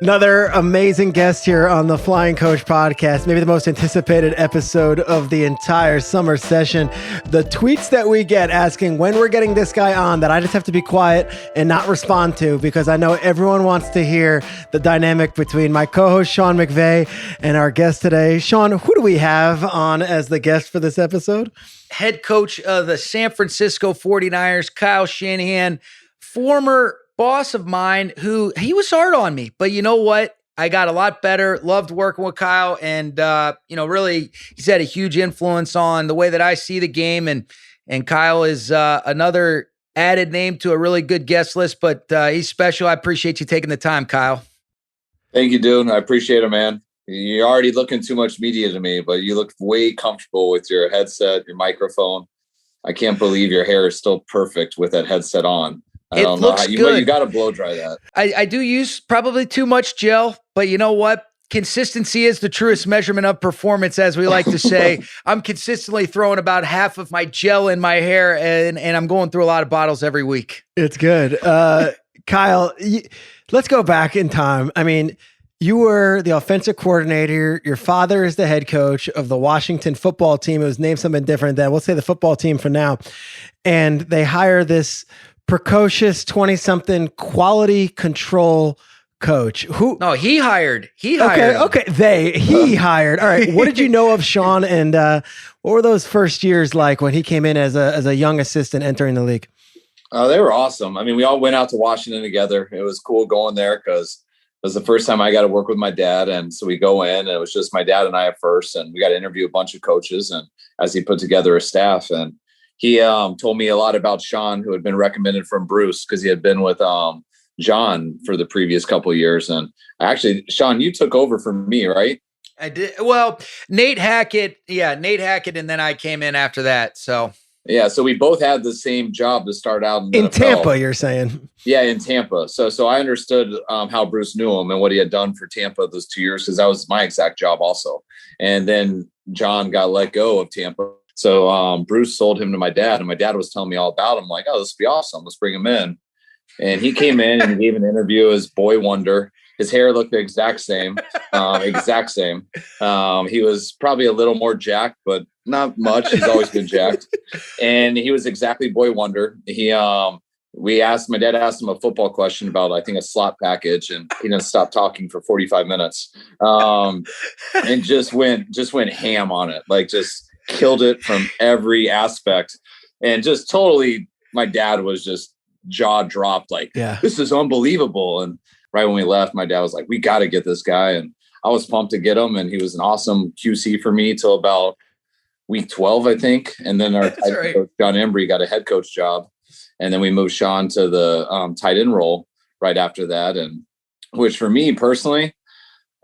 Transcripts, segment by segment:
Another amazing guest here on the Flying Coach podcast, maybe the most anticipated episode of the entire summer session. The tweets that we get asking when we're getting this guy on that I just have to be quiet and not respond to because I know everyone wants to hear the dynamic between my co-host Sean McVay and our guest today. Sean, who do we have on as the guest for this episode? Head coach of the San Francisco 49ers, Kyle Shanahan, former boss of mine who he was hard on me, but you know what? I got a lot better, loved working with Kyle, and really he's had a huge influence on the way that I see the game, and Kyle is another added name to a really good guest list, but he's special. I appreciate you taking the time, Kyle. Thank you, dude. I appreciate it, man. You're already looking too much media to me, but you look way comfortable with your headset, your microphone. I can't believe your hair is still perfect with that headset on. I don't know how you got to blow dry that. I do use probably too much gel, but you know what? Consistency is the truest measurement of performance, as we like to say. I'm consistently throwing about half of my gel in my hair, and I'm going through a lot of bottles every week. It's good. Kyle, let's go back in time. I mean, you were the offensive coordinator. Your father is the head coach of the Washington football team. It was named something different than, we'll say, the football team for now. And they hire this precocious 20-something quality control coach who he hired he hired. All right, what did you know of Sean, and what were those first years like when he came in as a young assistant entering the league? They were awesome. I mean, we all went out to Washington together. It was cool going there because it was the first time I got to work with my dad, and so we go in and it was just my dad and I at first, and we got to interview a bunch of coaches and as he put together a staff. And he told me a lot about Sean, who had been recommended from Bruce because he had been with John for the previous couple of years. And actually, Sean, you took over from me, right? I did. Well, Nate Hackett, and then I came in after that. So we both had the same job to start out in Tampa. You're saying? Yeah, in Tampa. So I understood how Bruce knew him and what he had done for Tampa those 2 years because that was my exact job also. And then John got let go of Tampa. So Bruce sold him to my dad, and my dad was telling me all about him. Like, oh, this would be awesome. Let's bring him in. And he came in and he gave an interview as Boy Wonder. His hair looked the exact same. He was probably a little more jacked, but not much. He's always been jacked. And he was exactly Boy Wonder. My dad asked him a football question about, I think, a slot package, and he didn't stop talking for 45 minutes. And just went ham on it. Like, just killed it from every aspect, and just totally, my dad was just jaw dropped, like, This is unbelievable. And right when we left, my dad was like, we got to get this guy. And I was pumped to get him. And he was an awesome QC for me till about week 12, I think. And then our coach, John Embry, got a head coach job. And then we moved Sean to the tight end role right after that. And which for me personally,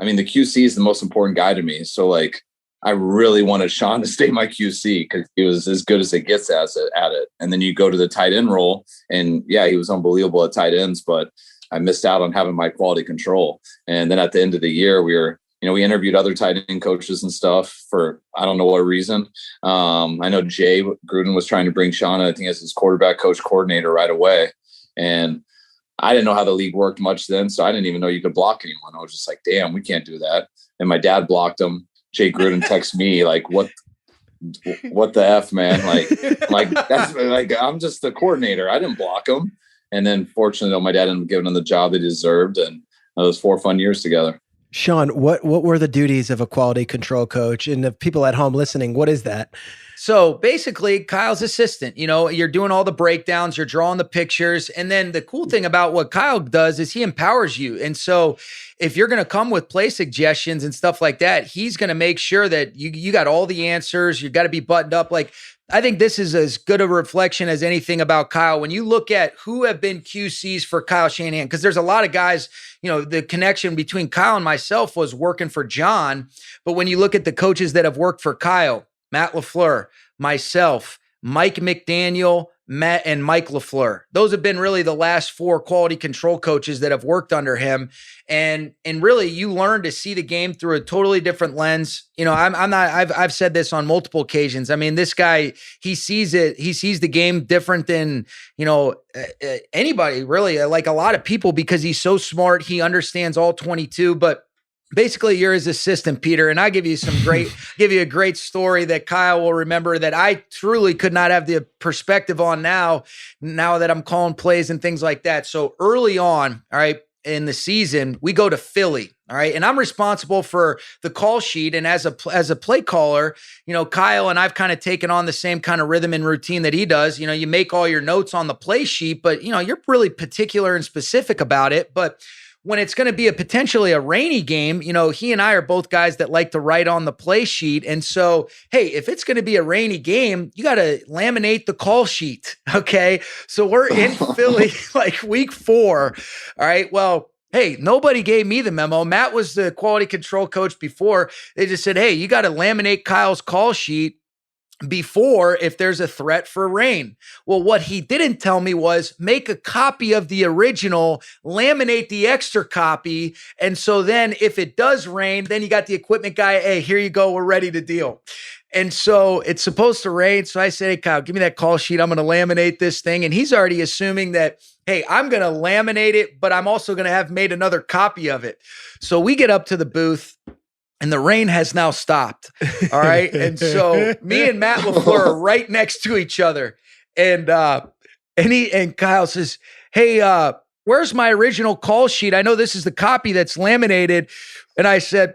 I mean, the QC is the most important guy to me. So like, I really wanted Sean to stay my QC because he was as good as it gets at it. And then you go to the tight end role, and he was unbelievable at tight ends, but I missed out on having my quality control. And then at the end of the year, we interviewed other tight end coaches and stuff for, I don't know what reason. I know Jay Gruden was trying to bring Sean, I think, as his quarterback coach coordinator right away. And I didn't know how the league worked much then. So I didn't even know you could block anyone. I was just like, damn, we can't do that. And my dad blocked him. Jay Gruden texts me like, what the F, man? Like that's like, I'm just the coordinator. I didn't block him. And then fortunately, my dad ended up giving him the job they deserved. And it was 4 fun years together. Sean, what were the duties of a quality control coach? And the people at home listening, what is that? So basically, Kyle's assistant, you're doing all the breakdowns, you're drawing the pictures. And then the cool thing about what Kyle does is he empowers you. And so if you're going to come with play suggestions and stuff like that, he's going to make sure that you got all the answers. You got to be buttoned up. Like, I think this is as good a reflection as anything about Kyle. When you look at who have been QCs for Kyle Shanahan, because there's a lot of guys, the connection between Kyle and myself was working for John. But when you look at the coaches that have worked for Kyle, Matt LaFleur, myself, Mike McDaniel, Matt, and Mike LaFleur. Those have been really the last 4 quality control coaches that have worked under him. And really you learn to see the game through a totally different lens. I've said this on multiple occasions. I mean, this guy, he sees the game different than, anybody really, like a lot of people, because he's so smart. He understands all 22, but basically you're his assistant, Peter, and I give you a great story that Kyle will remember that I truly could not have the perspective on now that I'm calling plays and things like that. So early on, all right, in the season, we go to Philly. All right. And I'm responsible for the call sheet. And as a play caller, Kyle and I've kind of taken on the same kind of rhythm and routine that he does. You make all your notes on the play sheet, but you're really particular and specific about it. But when it's going to be potentially a rainy game, he and I are both guys that like to write on the play sheet. And so, hey, if it's going to be a rainy game, you got to laminate the call sheet. Okay. So we're in Philly like week 4. All right. Well, hey, nobody gave me the memo. Matt was the quality control coach before. They just said, hey, you got to laminate Kyle's call sheet before if there's a threat for rain. Well, what he didn't tell me was make a copy of the original, laminate the extra copy. And so then if it does rain, then you got the equipment guy, hey, here you go, we're ready to deal. And so it's supposed to rain. So I said, hey, Kyle, give me that call sheet. I'm going to laminate this thing. And he's already assuming that, hey, I'm going to laminate it, but I'm also going to have made another copy of it. So we get up to the booth. And the rain has now stopped. All right. And so me and Matt LaFleur are right next to each other. And Kyle says, hey, where's my original call sheet? I know this is the copy that's laminated. And I said,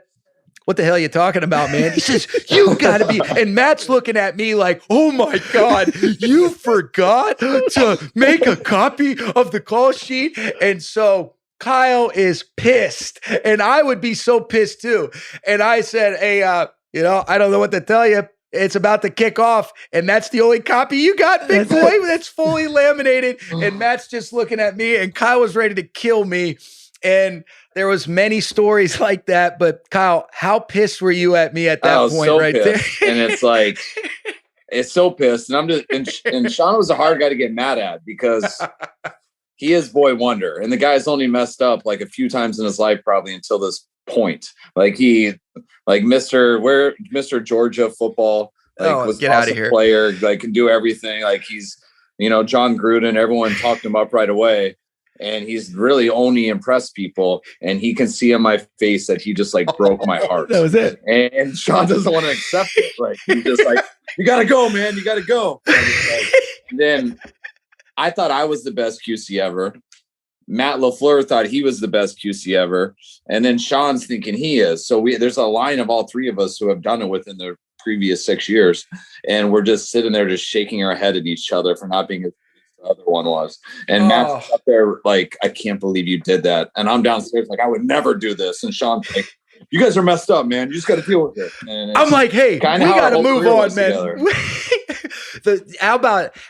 what the hell are you talking about, man? He says, you gotta be. And Matt's looking at me like, oh my God, you forgot to make a copy of the call sheet. And so Kyle is pissed, and I would be so pissed too. And I said, hey, I don't know what to tell you. It's about to kick off, and that's the only copy you got, big boy. That's fully laminated. And Matt's just looking at me, and Kyle was ready to kill me. And there was many stories like that. But Kyle, how pissed were you at me at that point so right pissed. There? And it's like, it's so pissed. And I'm just, and Sean was a hard guy to get mad at because he is boy wonder, and the guy's only messed up like a few times in his life, probably until this point. Like Mr. Georgia football, was get out of here. Player, can do everything. Like he's, John Gruden, everyone talked him up right away, and he's really only impressed people. And he can see in my face that he just broke my heart. That was it. And Sean doesn't want to accept it. Like he's just like, you got to go, man. You got to go. And then I thought I was the best QC ever. Matt LaFleur thought he was the best QC ever. And then Sean's thinking he is. So there's a line of all 3 of us who have done it within the previous 6 years. And we're just sitting there just shaking our head at each other for not being as good as the other one was. And Matt's up there like, I can't believe you did that. And I'm downstairs like, I would never do this. And Sean's like, you guys are messed up, man. You just got to deal with it. And I'm like, hey, we got to move on, man.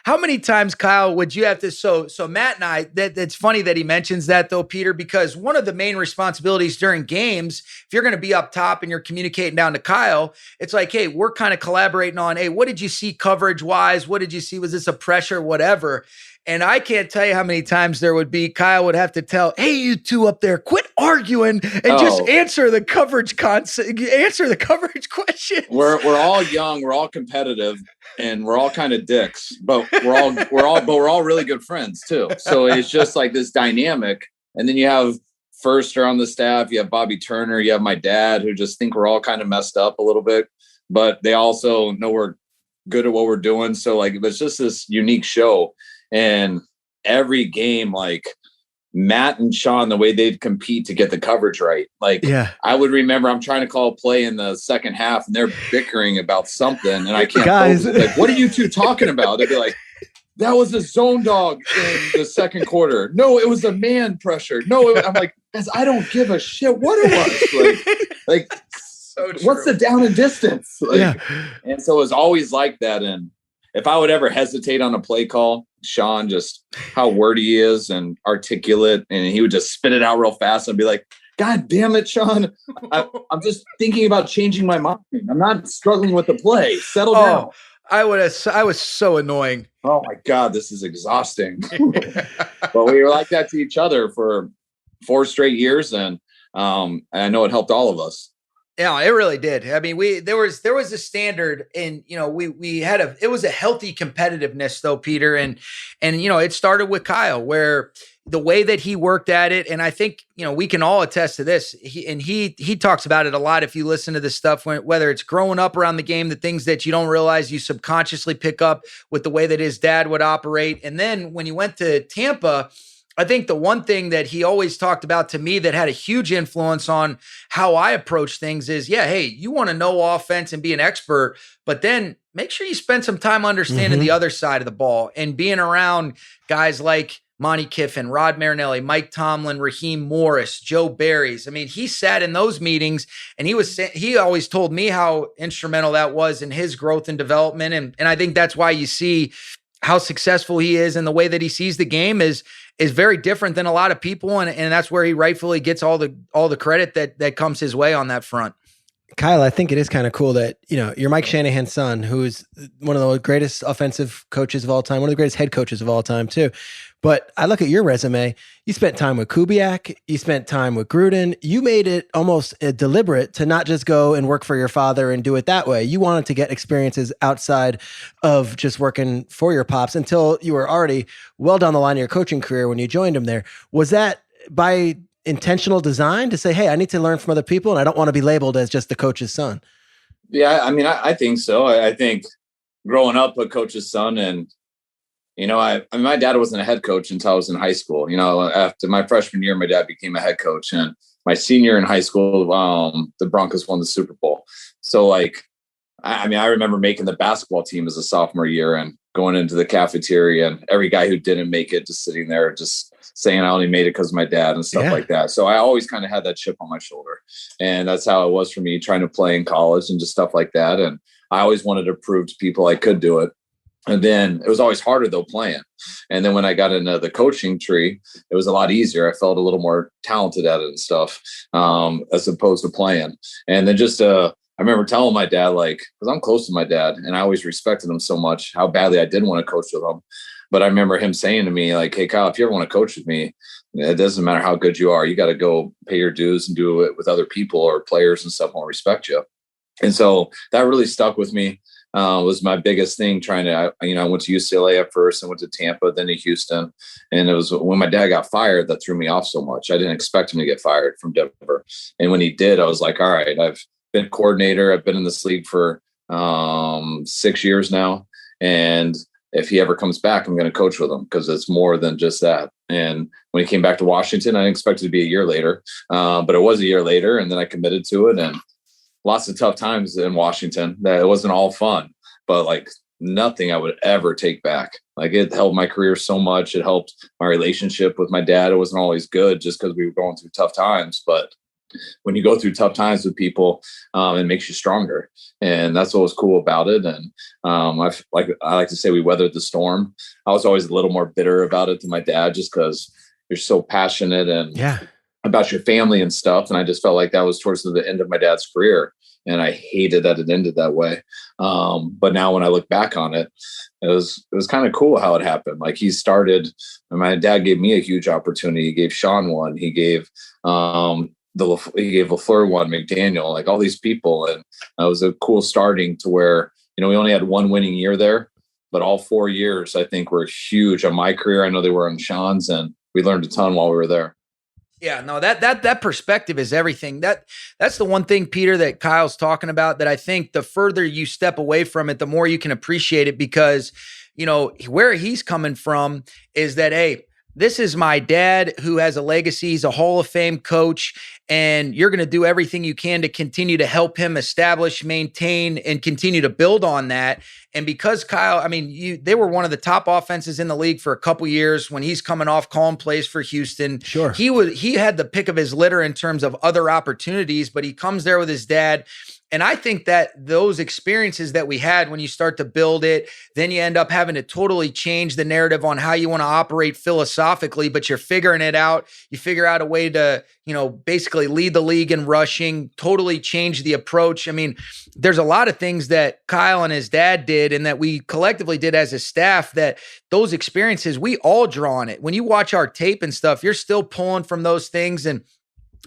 How many times, Kyle, would you have to? So Matt and I, that's funny that he mentions that though, Peter, because one of the main responsibilities during games, if you're going to be up top and you're communicating down to Kyle, it's like, hey, we're kind of collaborating on, hey, what did you see coverage wise? What did you see? Was this a pressure, whatever? And I can't tell you how many times there would be, Kyle would have to tell, hey, you two up there, quit arguing and just answer the coverage answer the coverage question. We're all young, we're all competitive, and we're all kind of dicks, but we're all really good friends too. So it's just like this dynamic. And then you have Firster on the staff, you have Bobby Turner, you have my dad, who just think we're all kind of messed up a little bit, but they also know we're good at what we're doing. So it was just this unique show. And every game, Matt and Sean, the way they'd compete to get the coverage right. I would remember I'm trying to call a play in the second half and they're bickering about something and I can't focus. What are you two talking about? They'd be like, that was a zone dog in the second quarter. No, it was a man pressure. No, I'm like, guys, I don't give a shit what it was. So what's the down and distance? And so it was always like that. And if I would ever hesitate on a play call, Sean, just how wordy he is and articulate, and he would just spit it out real fast and be like, God damn it, Sean. I'm just thinking about changing my mind. I'm not struggling with the play. Settle down. I was so annoying. Oh my God, this is exhausting. But we were like that to each other for 4 straight years. And I know it helped all of us. Yeah, it really did. I mean, there was a standard, and we had it was a healthy competitiveness though, Peter, and it started with Kyle, where the way that he worked at it, and I think we can all attest to this. He talks about it a lot. If you listen to this stuff, whether it's growing up around the game, the things that you don't realize you subconsciously pick up with the way that his dad would operate, and then when he went to Tampa, I think the one thing that he always talked about to me that had a huge influence on how I approach things is, hey, you want to know offense and be an expert, but then make sure you spend some time understanding the other side of the ball and being around guys like Monty Kiffin, Rod Marinelli, Mike Tomlin, Raheem Morris, Joe Barry's. I mean, he sat in those meetings and he always told me how instrumental that was in his growth and development. And I think that's why you see how successful he is, and the way that he sees the game is very different than a lot of people. And that's where he rightfully gets all the credit that comes his way on that front. Kyle, I think it is kind of cool that, you're Mike Shanahan's son, who is one of the greatest offensive coaches of all time, one of the greatest head coaches of all time too. But I look at your resume, you spent time with Kubiak, you spent time with Gruden. You made it almost deliberate to not just go and work for your father and do it that way. You wanted to get experiences outside of just working for your pops until you were already well down the line of your coaching career when you joined him there. Was that by intentional design to say, hey, I need to learn from other people and I don't want to be labeled as just the coach's son? Yeah, I mean, I think so. I think growing up a coach's son, and I mean, my dad wasn't a head coach until I was in high school. After my freshman year, my dad became a head coach, and my senior in high school, the Broncos won the Super Bowl. So I remember making the basketball team as a sophomore year and going into the cafeteria, and every guy who didn't make it just sitting there just saying I only made it because of my dad and stuff like that. So I always kind of had that chip on my shoulder, and that's how it was for me trying to play in college and just stuff like that. And I always wanted to prove to people I could do it. And then it was always harder though playing. And then when I got into the coaching tree, it was a lot easier. I felt a little more talented at it and stuff, as opposed to playing. And then I remember telling my dad, because I'm close to my dad and I always respected him so much, how badly I didn't want to coach with him. But I remember him saying to me, hey, Kyle, if you ever want to coach with me, it doesn't matter how good you are. You got to go pay your dues and do it with other people or players and stuff won't respect you. And so that really stuck with me. Was my biggest thing I went to UCLA at first and went to Tampa, then to Houston. And it was when my dad got fired that threw me off so much. I didn't expect him to get fired from Denver. And when he did, I was like, all right, I've been coordinator. I've been in this league for 6 years now. And if he ever comes back, I'm going to coach with him because it's more than just that. And when he came back to Washington, I didn't expect it to be a year later, but it was a year later. And then I committed to it, and lots of tough times in Washington. That it wasn't all fun, but nothing I would ever take back. It helped my career so much. It helped my relationship with my dad. It wasn't always good just because we were going through tough times, but when you go through tough times with people, it makes you stronger. And that's what was cool about it. And I like to say we weathered the storm. I was always a little more bitter about it than my dad, just because you're so passionate and about your family and stuff. And I just felt like that was towards the end of my dad's career. And I hated that it ended that way. But now when I look back on it, it was kind of cool how it happened. He started, and my dad gave me a huge opportunity. He gave Sean one. He gave LaFleur one, McDaniel, all these people. And it was a cool starting to where, we only had one winning year there, but all 4 years I think were huge on my career. I know they were on Sean's, and we learned a ton while we were there. Yeah, no, that perspective is everything. That's the one thing, Peter, that Kyle's talking about, that I think the further you step away from it, the more you can appreciate it, because, where he's coming from is that, hey, this is my dad who has a legacy. He's a Hall of Fame coach, and you're going to do everything you can to continue to help him establish, maintain, and continue to build on that. And because Kyle, they were one of the top offenses in the league for a couple years when he's coming off calling plays for Houston. Sure. He had the pick of his litter in terms of other opportunities, but he comes there with his dad. And I think that those experiences that we had, when you start to build it, then you end up having to totally change the narrative on how you want to operate philosophically, but you're figuring it out. You figure out a way to basically lead the league in rushing, totally change the approach. I mean, there's a lot of things that Kyle and his dad did and that we collectively did as a staff, that those experiences, we all draw on it. When you watch our tape and stuff, you're still pulling from those things. And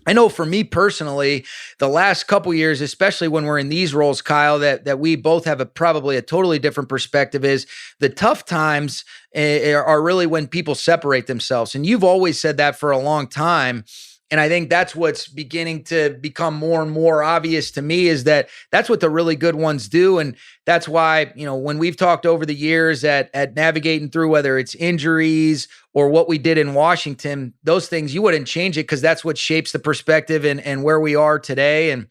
I know for me personally, the last couple years, especially when we're in these roles, Kyle, that we both have probably a totally different perspective, is the tough times are really when people separate themselves. And you've always said that for a long time. And I think that's what's beginning to become more and more obvious to me, is that that's what the really good ones do. And that's why, when we've talked over the years at navigating through, whether it's injuries or what we did in Washington, those things, you wouldn't change it, because that's what shapes the perspective and where we are today. And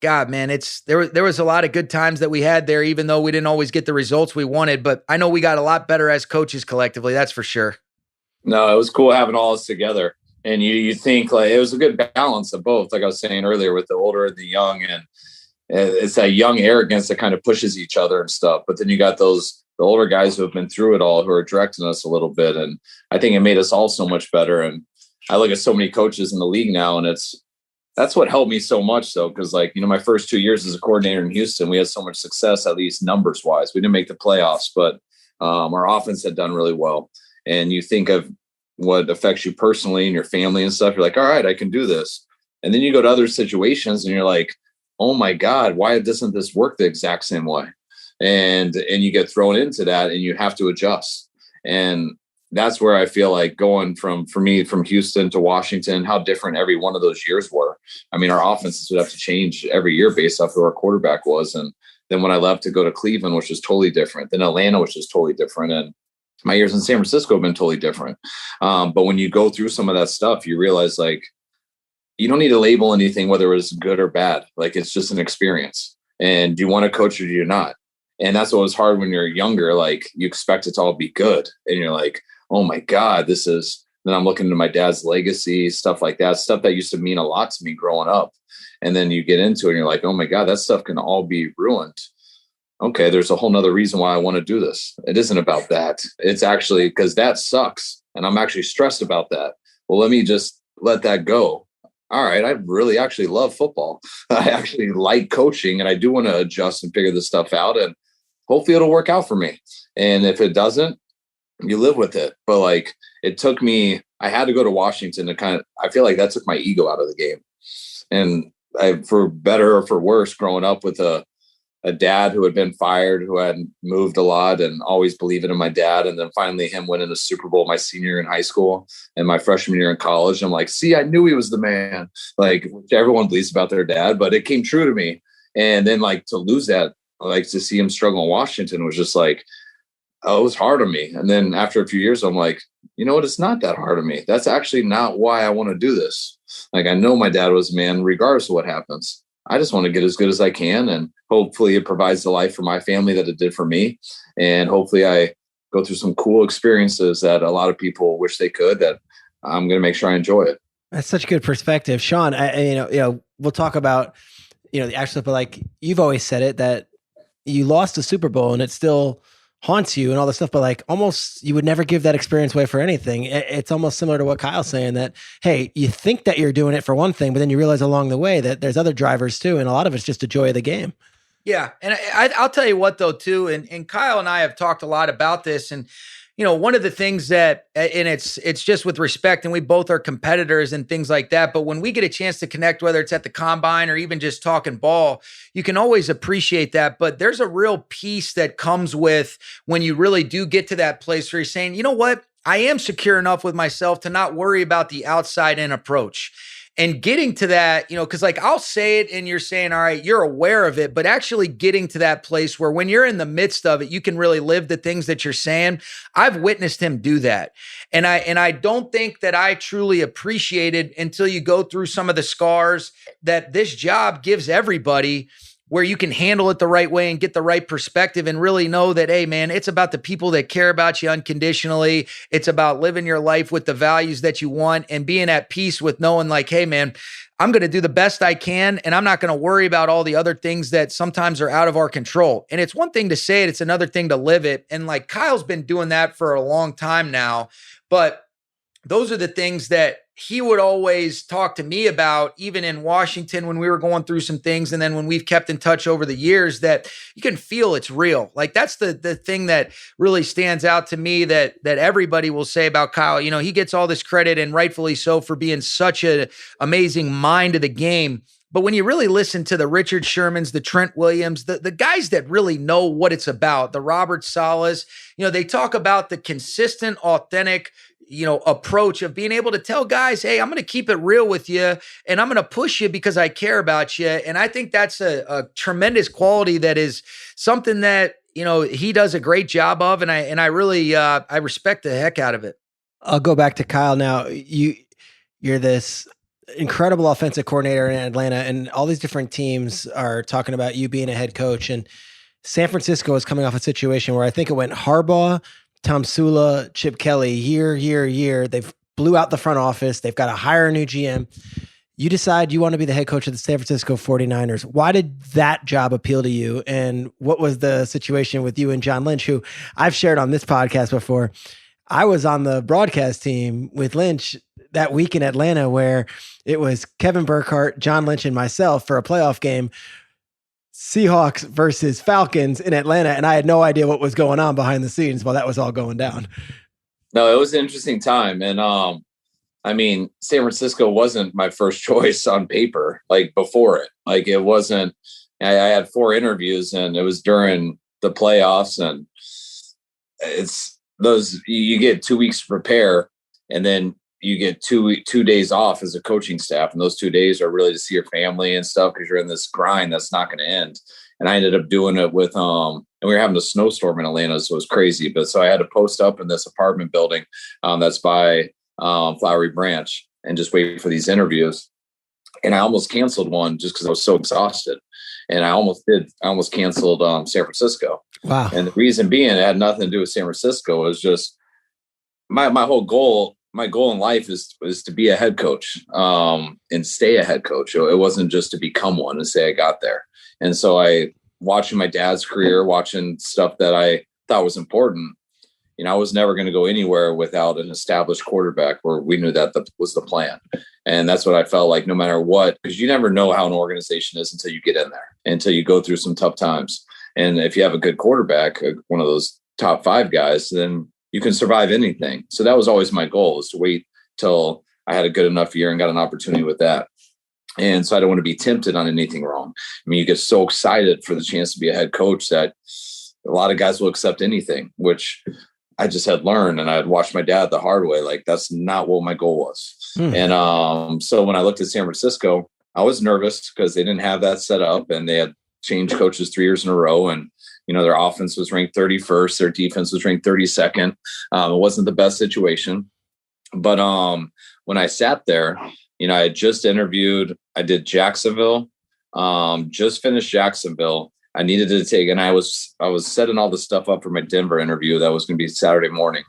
God, man, there was a lot of good times that we had there, even though we didn't always get the results we wanted. But I know we got a lot better as coaches collectively. That's for sure. No, it was cool having all this together. And you think like it was a good balance of both, like I was saying earlier, with the older and the young, and it's that young arrogance that kind of pushes each other and stuff. But then you got the older guys who have been through it all, who are directing us a little bit. And I think it made us all so much better. And I look at so many coaches in the league now, and that's what helped me so much, though. Cause my first 2 years as a coordinator in Houston, we had so much success, at least numbers wise. We didn't make the playoffs, but our offense had done really well. And you think of what affects you personally and your family and stuff. You're like, all right, I can do this. And then you go to other situations and you're like, oh my God, why doesn't this work the exact same way? And you get thrown into that and you have to adjust. And that's where I feel like going from Houston to Washington, how different every one of those years were. I mean, our offenses would have to change every year based off who our quarterback was. And then when I left to go to Cleveland, which was totally different, then Atlanta, which is totally different. And my years in San Francisco have been totally different. But when you go through some of that stuff, you realize like, you don't need to label anything, whether it was good or bad. Like, it's just an experience. And do you want to coach or do you not? And that's what was hard when you're younger. Like, you expect it to all be good. And you're like, oh my God, then I'm looking to my dad's legacy, stuff like that, stuff that used to mean a lot to me growing up. And then you get into it and you're like, oh my God, that stuff can all be ruined. Okay, there's a whole nother reason why I want to do this. It isn't about that. It's actually because that sucks. And I'm actually stressed about that. Well, let me just let that go. All right, I really actually love football. I actually like coaching, and I do want to adjust and figure this stuff out. And hopefully it'll work out for me. And if it doesn't, you live with it. But like, it took me, I had to go to Washington to I feel like that took my ego out of the game. And for better or for worse, growing up with a dad who had been fired, who had moved a lot, and always believing in my dad. And then finally him winning the Super Bowl my senior year in high school and my freshman year in college. I'm like, see, I knew he was the man. Like, everyone believes about their dad, but it came true to me. And then like to lose that, like to see him struggle in Washington was just like, oh, it was hard on me. And then after a few years, I'm like, you know what? It's not that hard on me. That's actually not why I want to do this. Like, I know my dad was a man regardless of what happens. I just want to get as good as I can. And hopefully it provides the life for my family that it did for me. And hopefully I go through some cool experiences that a lot of people wish they could, that I'm going to make sure I enjoy it. That's such good perspective, Sean. We'll talk about, the actual, but like you've always said it, that you lost the Super Bowl and it still haunts you and all this stuff, but like almost you would never give that experience away for anything. It's almost similar to what Kyle's saying, that, hey, you think that you're doing it for one thing, but then you realize along the way that there's other drivers too. And a lot of it's just the joy of the game. Yeah. And I'll tell you what though, too. And Kyle and I have talked a lot about this, and one of the things that, and it's just with respect, and we both are competitors and things like that. But when we get a chance to connect, whether it's at the combine or even just talking ball, you can always appreciate that. But there's a real peace that comes with when you really do get to that place where you're saying, you know what? I am secure enough with myself to not worry about the outside in approach. And getting to that, because like I'll say it and you're saying, all right, you're aware of it, but actually getting to that place where when you're in the midst of it, you can really live the things that you're saying. I've witnessed him do that. And I don't think that I truly appreciated until you go through some of the scars that this job gives everybody, where you can handle it the right way and get the right perspective and really know that, hey, man, it's about the people that care about you unconditionally. It's about living your life with the values that you want and being at peace with knowing like, hey, man, I'm going to do the best I can, and I'm not going to worry about all the other things that sometimes are out of our control. And it's one thing to say it, it's another thing to live it. And like Kyle's been doing that for a long time now, but those are the things that he would always talk to me about, even in Washington when we were going through some things, and then when we've kept in touch over the years, that you can feel it's real. Like that's the thing that really stands out to me, that everybody will say about Kyle. You know, he gets all this credit, and rightfully so, for being such an amazing mind of the game. But when you really listen to the Richard Shermans, the Trent Williams, the guys that really know what it's about, the Robert Salehs, you know, they talk about the consistent, authentic, you know, approach of being able to tell guys, hey, I'm going to keep it real with you, and I'm going to push you because I care about you. And I think that's a tremendous quality that is something that, you know, he does a great job of. And I really, I respect the heck out of it. I'll go back to Kyle now. You're this incredible offensive coordinator in Atlanta, and all these different teams are talking about you being a head coach. And San Francisco is coming off a situation where I think it went Harbaugh, Tom Sula, Chip Kelly, year. They've blew out the front office. They've got to hire a new GM. You decide you want to be the head coach of the San Francisco 49ers. Why did that job appeal to you? And what was the situation with you and John Lynch, who I've shared on this podcast before? I was on the broadcast team with Lynch that week in Atlanta, where it was Kevin Burkhardt, John Lynch, and myself for a playoff game, Seahawks versus Falcons in Atlanta. And I had no idea what was going on behind the scenes while that was all going down. No, it was an interesting time. And I mean, San Francisco wasn't my first choice on paper, like before it. Like it wasn't, I had 4 interviews, and it was during the playoffs, and it's those, you get 2 weeks to prepare, and then you get 2 days off as a coaching staff. And those 2 days are really to see your family and stuff, because you're in this grind that's not going to end. And I ended up doing it with, and we were having a snowstorm in Atlanta, so it was crazy. But so I had to post up in this apartment building that's by Flowery Branch, and just wait for these interviews. And I almost canceled one just because I was so exhausted. And I almost canceled San Francisco. Wow. And the reason being, it had nothing to do with San Francisco. It was just my whole goal. My goal in life is to be a head coach and stay a head coach. It wasn't just to become one and say I got there. And so watching my dad's career, watching stuff that I thought was important, you know, I was never going to go anywhere without an established quarterback, where we knew that was the plan. And that's what I felt like, no matter what, because you never know how an organization is until you get in there, until you go through some tough times. And if you have a good quarterback, one of those top 5 guys, then you can survive anything. So that was always my goal, is to wait till I had a good enough year and got an opportunity with that. And so I don't want to be tempted on anything wrong. I mean, you get so excited for the chance to be a head coach that a lot of guys will accept anything, which I just had learned, and I had watched my dad the hard way. Like, that's not what my goal was. And so when I looked at San Francisco, I was nervous because they didn't have that set up, and they had changed coaches 3 years in a row. And, you know, their offense was ranked 31st. Their defense was ranked 32nd. It wasn't the best situation. But when I sat there, you know, I had just interviewed, I did Jacksonville, just finished Jacksonville. I needed to take, and I was setting all the stuff up for my Denver interview that was going to be Saturday morning,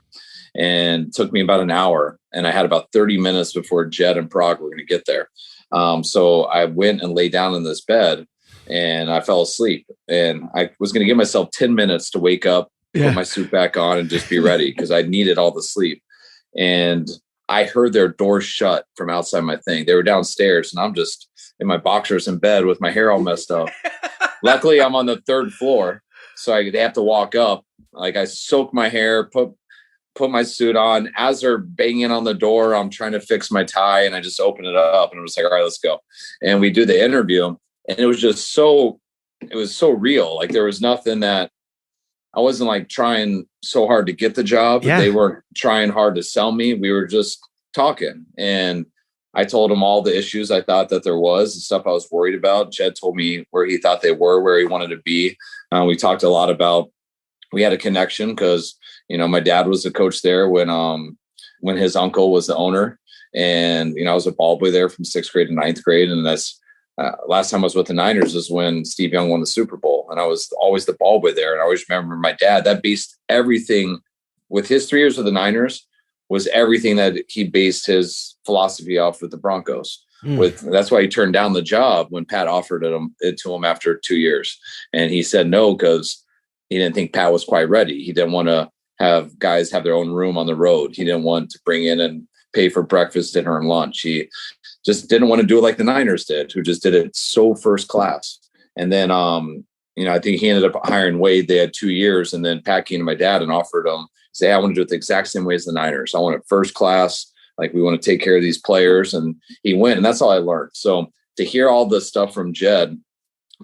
and it took me about an hour, and I had about 30 minutes before Jet and Prague were going to get there. So I went and lay down in this bed, and I fell asleep, and I was going to give myself 10 minutes to wake up, put my suit back on, and just be ready, because I needed all the sleep. And I heard their doors shut from outside my thing. They were downstairs, and I'm just in my boxers in bed with my hair all messed up. Luckily, I'm on the 3rd floor, so they have to walk up. Like, I soak my hair, put my suit on. As they're banging on the door, I'm trying to fix my tie, and I just open it up, and I was like, all right, let's go. And we do the interview, and it was just so real. Like, there was nothing that, I wasn't like trying so hard to get the job. Yeah. They weren't trying hard to sell me. We were just talking, and I told him all the issues I thought that there was, and stuff I was worried about. Jed told me where he thought they were, where he wanted to be. We talked a lot about, we had a connection because, you know, my dad was the coach there when his uncle was the owner. And, you know, I was a ball boy there from 6th grade to 9th grade. And that's last time I was with the Niners was when Steve Young won the Super Bowl. And I was always the ball boy there. And I always remember my dad, that based everything with his 3 years with the Niners, was everything that he based his philosophy off with the Broncos. That's why he turned down the job when Pat offered it to him after 2 years. And he said no, because he didn't think Pat was quite ready. He didn't want to have guys have their own room on the road. He didn't want to bring in and pay for breakfast, dinner, and lunch. He just didn't want to do it like the Niners did, who just did it so first class. And then, I think he ended up hiring Wade. They had 2 years, and then Pat came to my dad and offered him, say, hey, I want to do it the exact same way as the Niners. I want it first class. Like, we want to take care of these players. And he went, and that's all I learned. So to hear all the stuff from Jed,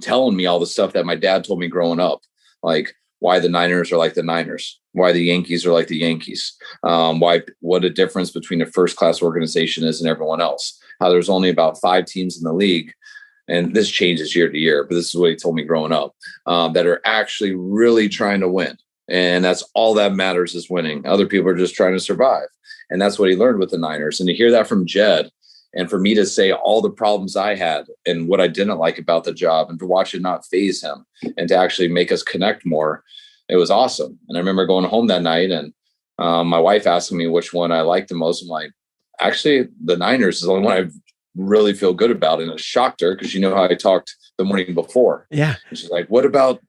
telling me all the stuff that my dad told me growing up, like why the Niners are like the Niners, why the Yankees are like the Yankees, what a difference between a first class organization is and everyone else, how there's only about 5 teams in the league. And this changes year to year, but this is what he told me growing up, that are actually really trying to win. And that's all that matters, is winning. Other people are just trying to survive. And that's what he learned with the Niners. And to hear that from Jed, and for me to say all the problems I had and what I didn't like about the job, and to watch it not faze him and to actually make us connect more, it was awesome. And I remember going home that night, and my wife asking me which one I liked the most. I'm like, actually, the Niners is the only one I really feel good about. And it shocked her, because you know how I talked the morning before. Yeah. And she's like, what about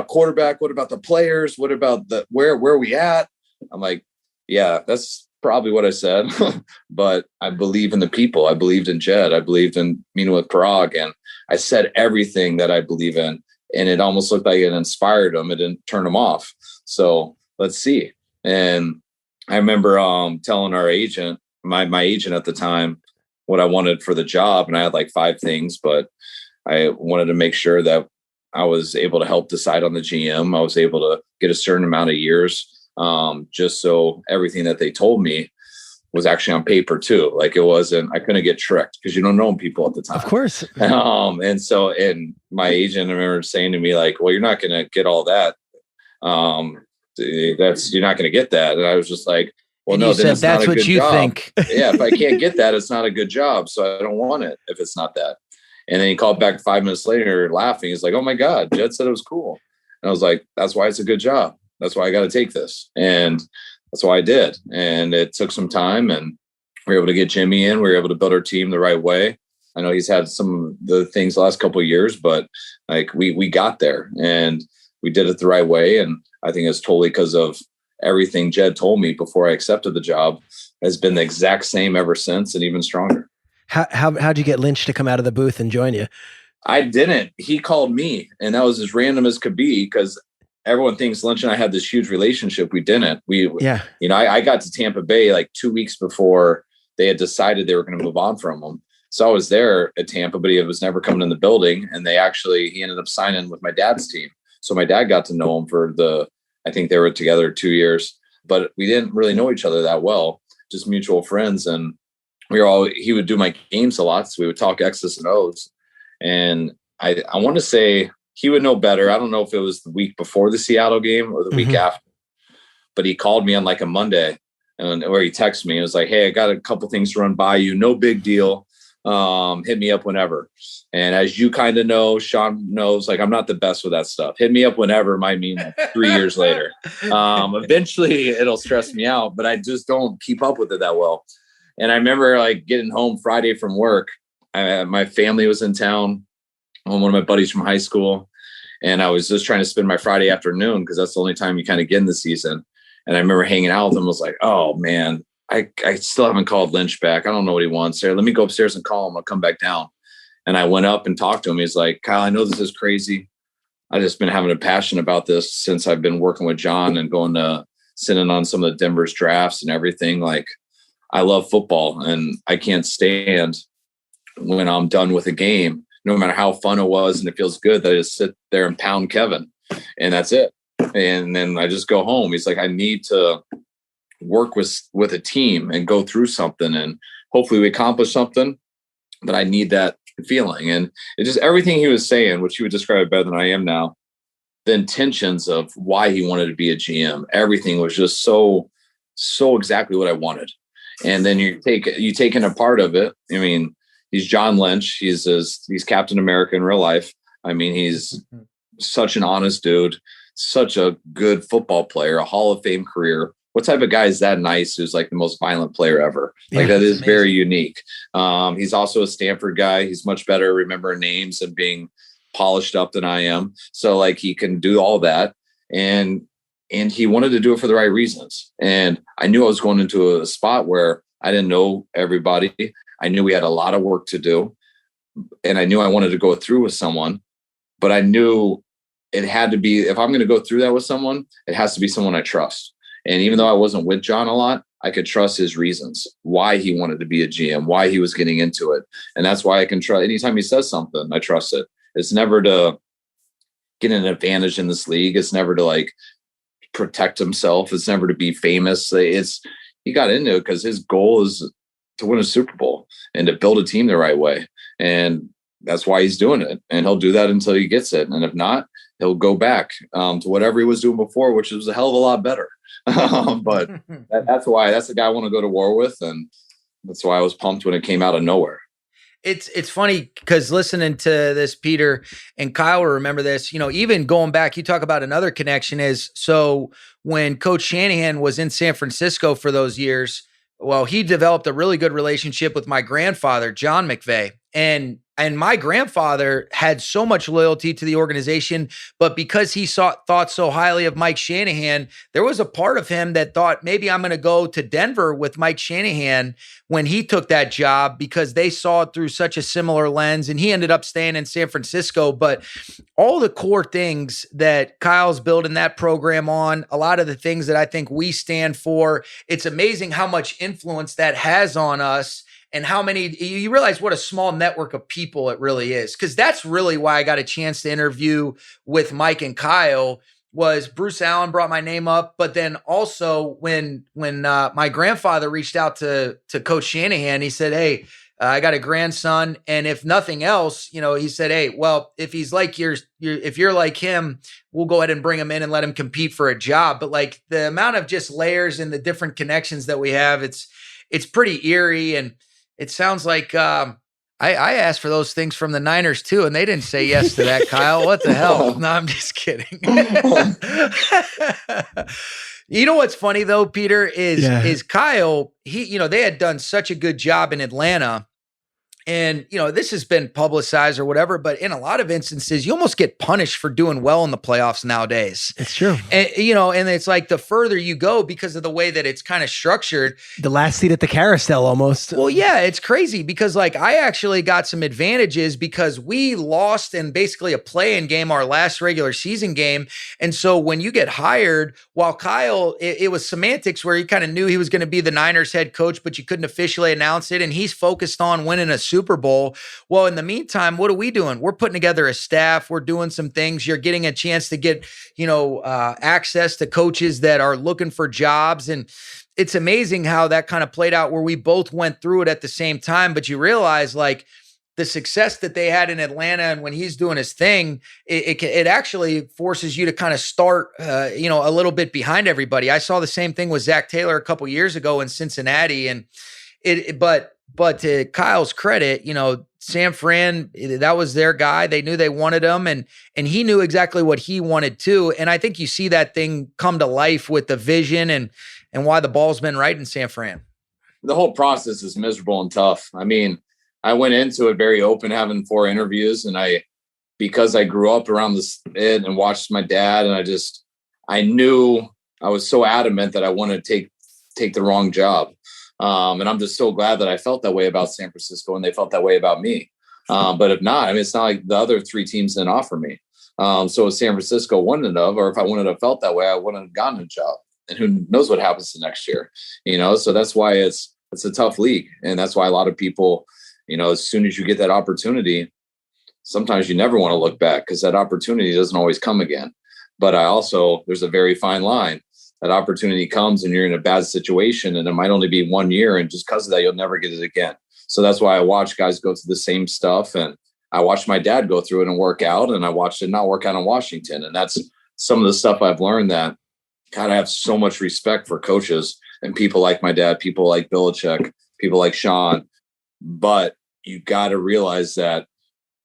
quarterback? What about the players? What about where are we at? I'm like, yeah, that's probably what I said, but I believe in the people. I believed in Jed. I believed in meeting with Parag, and I said everything that I believe in, and it almost looked like it inspired him. It didn't turn him off. So let's see. And I remember telling our agent, my agent at the time, what I wanted for the job. And I had like 5 things, but I wanted to make sure that I was able to help decide on the GM. I was able to get a certain amount of years, just so everything that they told me was actually on paper too. Like, it wasn't, I couldn't get tricked, because you don't know people at the time. Of course. And my agent, I remember saying to me, like, well, you're not going to get all that. You're not going to get that. And I was just like, well, no, then it's not a good job. That's what you think. Yeah. If I can't get that, it's not a good job. So I don't want it if it's not that. And then he called back 5 minutes later laughing. He's like, oh my God, Jed said it was cool. And I was like, that's why it's a good job. That's why I got to take this. And that's why I did. And it took some time, and we were able to get Jimmy in. We were able to build our team the right way. I know he's had some of the things the last couple of years, but like we got there, and we did it the right way. And I think it's totally because of everything Jed told me before I accepted the job has been the exact same ever since, and even stronger. How'd you get Lynch to come out of the booth and join you? I didn't. He called me, and that was as random as could be, because everyone thinks Lynch and I had this huge relationship. We didn't. I got to Tampa Bay like 2 weeks before they had decided they were going to move on from him. So I was there at Tampa, but he was never coming in the building. And he ended up signing with my dad's team. So my dad got to know him I think they were together 2 years, but we didn't really know each other that well, just mutual friends. And he would do my games a lot. So we would talk X's and O's. And I want to say he would know better. I don't know if it was the week before the Seattle game or the week after, but he called me on like a Monday, where he texted me. It was like, hey, I got a couple things to run by you. No big deal. Hit me up whenever. And as you kind of know, Sean knows, like, I'm not the best with that stuff. Hit me up whenever might mean 3 years later. Eventually it'll stress me out, but I just don't keep up with it that well. And I remember like getting home Friday from work. My family was in town. One of my buddies from high school. And I was just trying to spend my Friday afternoon, because that's the only time you kind of get in the season. And I remember hanging out with him. I was like, oh man, I still haven't called Lynch back. I don't know what he wants there. Let me go upstairs and call him. I'll come back down. And I went up and talked to him. He's like, Kyle, I know this is crazy. I just been having a passion about this since I've been working with John and going to sitting on some of the Denver's drafts and everything. Like, I love football, and I can't stand when I'm done with a game, no matter how fun it was and it feels good, that I just sit there and pound Kevin, and that's it. And then I just go home. He's like, I need to work with a team and go through something, and hopefully we accomplish something, but I need that feeling. And it just, everything he was saying, which he would describe better than I am now, the intentions of why he wanted to be a GM, everything was just so exactly what I wanted. And then you take in a part of it. I mean, he's John Lynch. He's Captain America in real life. I mean, he's such an honest dude, such a good football player, a Hall of Fame career. What type of guy is that nice who's like the most violent player ever? Like, that is amazing. Very unique. He's also a Stanford guy. He's much better at remembering names and being polished up than I am. So like, he can do all that. And he wanted to do it for the right reasons. And I knew I was going into a spot where I didn't know everybody. I knew we had a lot of work to do, and I knew I wanted to go through with someone, but I knew it had to be, if I'm going to go through that with someone, it has to be someone I trust. And even though I wasn't with John a lot, I could trust his reasons, why he wanted to be a GM, why he was getting into it. And that's why I can trust, anytime he says something, I trust it. It's never to get an advantage in this league. It's never to like protect himself. It's never to be famous. He got into it because his goal is to win a Super Bowl and to build a team the right way. And that's why he's doing it. And he'll do that until he gets it. And if not, he'll go back to whatever he was doing before, which was a hell of a lot better. But that's the guy I want to go to war with. And that's why I was pumped when it came out of nowhere. It's funny because listening to this, Peter, and Kyle will remember this, even going back, you talk about another connection is, so when Coach Shanahan was in San Francisco for those years, well, he developed a really good relationship with my grandfather, John McVay. And my grandfather had so much loyalty to the organization, but because he thought so highly of Mike Shanahan, there was a part of him that thought maybe I'm going to go to Denver with Mike Shanahan when he took that job because they saw it through such a similar lens, and he ended up staying in San Francisco. But all the core things that Kyle's building that program on, a lot of the things that I think we stand for, it's amazing how much influence that has on us. And how many, you realize what a small network of people it really is. Because that's really why I got a chance to interview with Mike and Kyle, was Bruce Allen brought my name up. But then also when my grandfather reached out to Coach Shanahan, he said, hey, I got a grandson. And if nothing else, he said, hey, well, if he's like if you're like him, we'll go ahead and bring him in and let him compete for a job. But like the amount of just layers and the different connections that we have, it's pretty eerie. And it sounds like I asked for those things from the Niners too, and they didn't say yes to that, Kyle. What the hell? No, I'm just kidding. You know what's funny though, Peter, is Kyle, they had done such a good job in Atlanta. And, this has been publicized or whatever, but in a lot of instances, you almost get punished for doing well in the playoffs nowadays. It's true. And, and it's like the further you go because of the way that it's kind of structured. The last seat at the carousel almost. Well, yeah, it's crazy because like I actually got some advantages because we lost in basically a play-in game, our last regular season game. And so when you get hired, while Kyle, it was semantics where he kind of knew he was going to be the Niners head coach, but you couldn't officially announce it. And he's focused on winning a Super Bowl. Well, in the meantime, what are we doing? We're putting together a staff. We're doing some things. You're getting a chance to get, access to coaches that are looking for jobs. And it's amazing how that kind of played out where we both went through it at the same time. But you realize like the success that they had in Atlanta and when he's doing his thing, it actually forces you to kind of start, a little bit behind everybody. I saw the same thing with Zach Taylor a couple years ago in Cincinnati, and but to Kyle's credit, San Fran, that was their guy. They knew they wanted him, and he knew exactly what he wanted too. And I think you see that thing come to life with the vision and why the ball's been right in San Fran. The whole process is miserable and tough. I mean, I went into it very open, having 4 interviews, and because I grew up around it and watched my dad, and I knew I was so adamant that I wanted to take the wrong job. And I'm just so glad that I felt that way about San Francisco and they felt that way about me. But if not, it's not like the other 3 teams didn't offer me. So if San Francisco wouldn't have, or if I wouldn't have felt that way, I wouldn't have gotten a job. And who knows what happens the next year, So that's why it's a tough league. And that's why a lot of people, as soon as you get that opportunity, sometimes you never want to look back because that opportunity doesn't always come again. But there's a very fine line. That opportunity comes and you're in a bad situation and it might only be 1 year. And just because of that, you'll never get it again. So that's why I watch guys go through the same stuff. And I watched my dad go through it and work out, and I watched it not work out in Washington. And that's some of the stuff I've learned, that God, I have so much respect for coaches and people like my dad, people like Belichick, people like Sean. But you got to realize that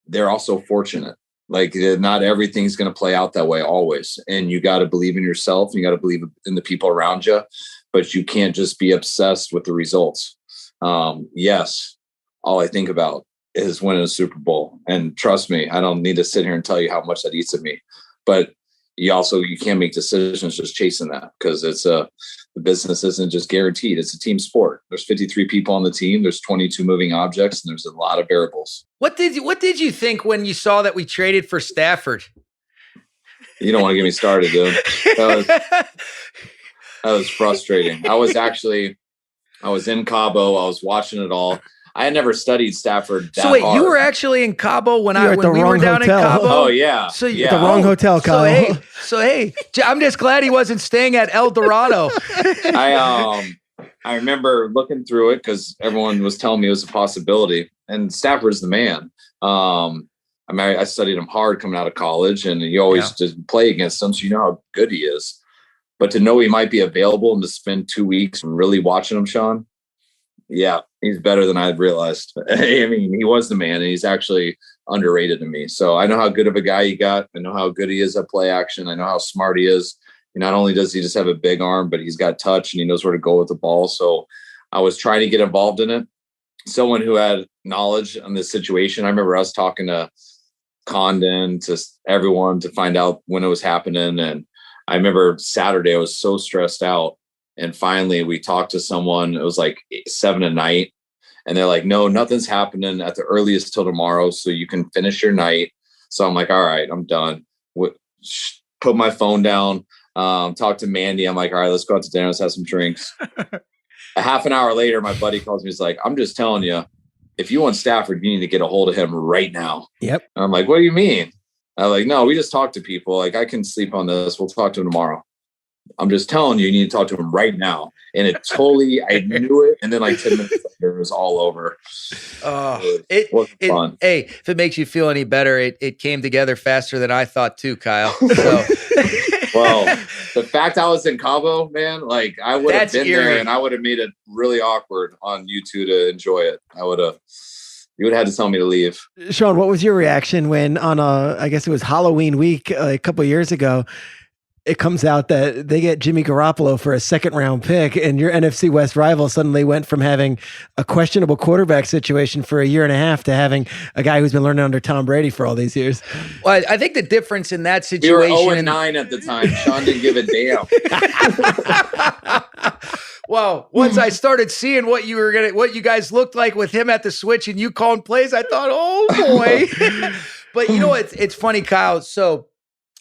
they're also fortunate. Like not everything's going to play out that way always. And you got to believe in yourself. You got to believe in the people around you, but you can't just be obsessed with the results. Yes. All I think about is winning a Super Bowl. And trust me, I don't need to sit here and tell you how much that eats at me, but you can't make decisions just chasing that, because The business isn't just guaranteed. It's a team sport. There's 53 people on the team. There's 22 moving objects, and there's a lot of variables. What did you think when you saw that we traded for Stafford? You don't want to get me started, dude. That was frustrating. I was in Cabo. I was watching it all. I had never studied Stafford that So wait, hard. you were actually in Cabo when we the were wrong down hotel. in Cabo? Oh, yeah. So At the wrong hotel, Kyle. So hey, I'm just glad he wasn't staying at El Dorado. I remember looking through it because everyone was telling me it was a possibility. And Stafford's the man. I studied him hard coming out of college, and you always just play against him, so you know how good he is. But to know he might be available and to spend 2 weeks really watching him, Sean, yeah, he's better than I had realized. I mean, he was the man, and he's actually underrated to me. So I know how good of a guy he got. I know how good he is at play action. I know how smart he is. Not only does he just have a big arm, but he's got touch and he knows where to go with the ball. So I was trying to get involved in it. Someone who had knowledge on this situation. I remember us talking to Condon, to everyone to find out when it was happening. And I remember Saturday, I was so stressed out. And finally we talked to someone. It was like 7 at night. And they're like, no, nothing's happening at the earliest till tomorrow. So you can finish your night. So I'm like, all right, I'm done. Put my phone down. Talk to Mandy. I'm like, all right, let's go out to dinner. Let's have some drinks. A half an hour later, my buddy calls me. He's like, I'm just telling you, if you want Stafford, you need to get a hold of him right now. Yep. And I'm like, what do you mean? I'm like, no, we just talk to people. Like, I can sleep on this. We'll talk to him tomorrow. I'm just telling you, you need to talk to him right now. And it totally, I knew it. And then like 10 minutes later, it was all over. It wasn't fun. Hey, if it makes you feel any better, it came together faster than I thought too, Kyle. So. Well, the fact I was in Cabo, man, like I would have been there and I would have made it really awkward on you two to enjoy it. You would have had to tell me to leave. Sean, what was your reaction when I guess it was Halloween week a couple of years ago, it comes out that they get Jimmy Garoppolo for a 2nd-round pick, and your NFC West rival suddenly went from having a questionable quarterback situation for a year and a half to having a guy who's been learning under Tom Brady for all these years? Well, I think the difference in that situation... We were 0-9 at the time. Sean didn't give a damn. Well, once I started seeing what you guys looked like with him at the switch and you calling plays, I thought, oh boy. But you know, it's funny, Kyle. So,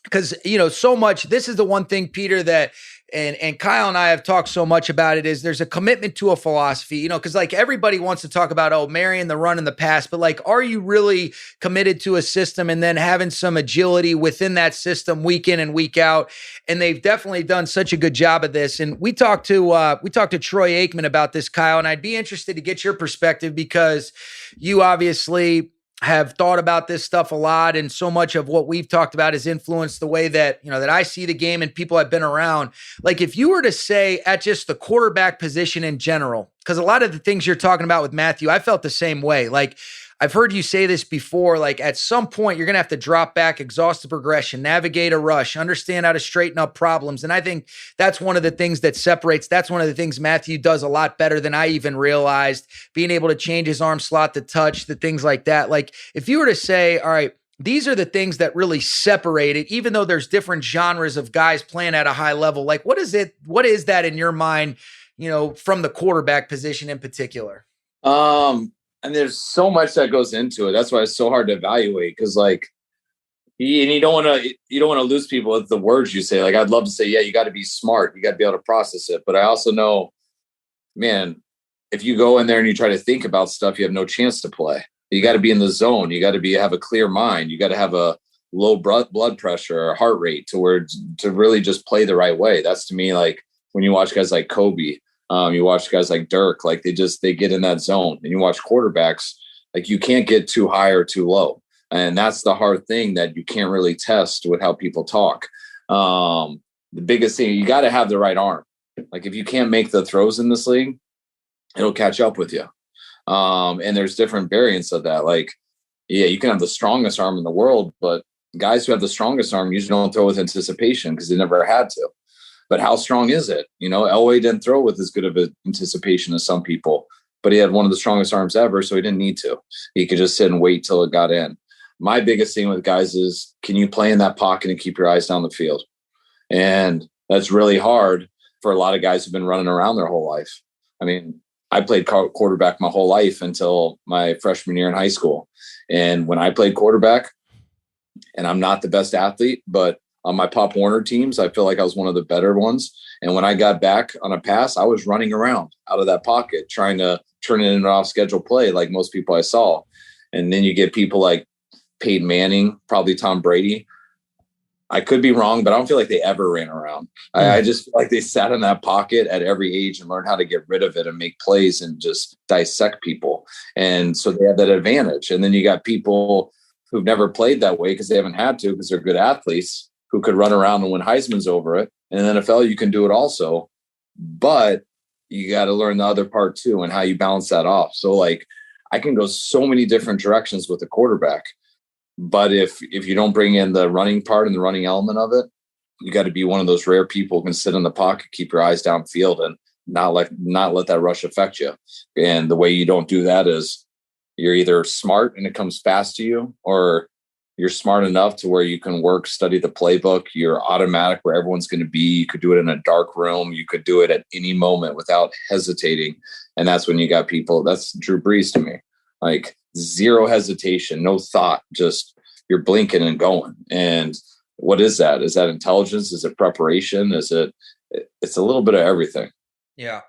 because, so much, this is the one thing, Peter, that, and Kyle and I have talked so much about it, is there's a commitment to a philosophy, because like everybody wants to talk about, marrying the run and the pass, but like, are you really committed to a system and then having some agility within that system week in and week out? And they've definitely done such a good job of this. And we talked to Troy Aikman about this, Kyle, and I'd be interested to get your perspective because you obviously have thought about this stuff a lot, and so much of what we've talked about has influenced the way that, that I see the game and people I've been around. Like if you were to say at just the quarterback position in general, because a lot of the things you're talking about with Matthew, I felt the same way. Like I've heard you say this before, like at some point you're going to have to drop back, exhaust the progression, navigate a rush, understand how to straighten up problems. And I think that's one of the things that separates. That's one of the things Matthew does a lot better than I even realized, being able to change his arm slot to touch, the things like that. Like if you were to say, all right, these are the things that really separate it, even though there's different genres of guys playing at a high level, like what is that in your mind, from the quarterback position in particular? And there's so much that goes into it. That's why it's so hard to evaluate. Cause like, you don't want to lose people with the words you say. Like, I'd love to say, yeah, you got to be smart. You got to be able to process it. But I also know, man, if you go in there and you try to think about stuff, you have no chance to play. You got to be in the zone. You got to have a clear mind. You got to have a low blood pressure or heart rate to really just play the right way. That's to me, like when you watch guys like Kobe, you watch guys like Dirk, like they get in that zone. And you watch quarterbacks, like you can't get too high or too low. And that's the hard thing that you can't really test with how people talk. The biggest thing, you got to have the right arm. Like if you can't make the throws in this league, it'll catch up with you. And there's different variants of that. Like, yeah, you can have the strongest arm in the world, but guys who have the strongest arm usually don't throw with anticipation because they never had to. But how strong is it? Elway didn't throw with as good of an anticipation as some people, but he had one of the strongest arms ever, so he didn't need to. He could just sit and wait till it got in. My biggest thing with guys is, can you play in that pocket and keep your eyes down the field? And that's really hard. for a lot of guys who've been running around their whole life. I mean, I played quarterback my whole life until my freshman year in high school. And when I played quarterback, and I'm not the best athlete, but on my Pop Warner teams, I feel like I was one of the better ones. And when I got back on a pass, I was running around out of that pocket, trying to turn it into an off-schedule play like most people I saw. And then you get people like Peyton Manning, probably Tom Brady. I could be wrong, but I don't feel like they ever ran around. I just feel like they sat in that pocket at every age and learned how to get rid of it and make plays and just dissect people. And so they have that advantage. And then you got people who've never played that way because they haven't had to, because they're good athletes who could run around and win Heisman's over it. And in the NFL, you can do it also, but you got to learn the other part too and how you balance that off. So like I can go so many different directions with the quarterback, but if you don't bring in the running part and the running element of it, you got to be one of those rare people who can sit in the pocket, keep your eyes downfield, and not let that rush affect you. And the way you don't do that is you're either smart and it comes fast to you, or you're smart enough to where you can study the playbook. You're automatic where everyone's going to be. You could do it in a dark room. You could do it at any moment without hesitating. And that's when you got people. That's Drew Brees to me. Like zero hesitation, no thought, just you're blinking and going. And what is that? Is that intelligence? Is it preparation? It's a little bit of everything. Yeah.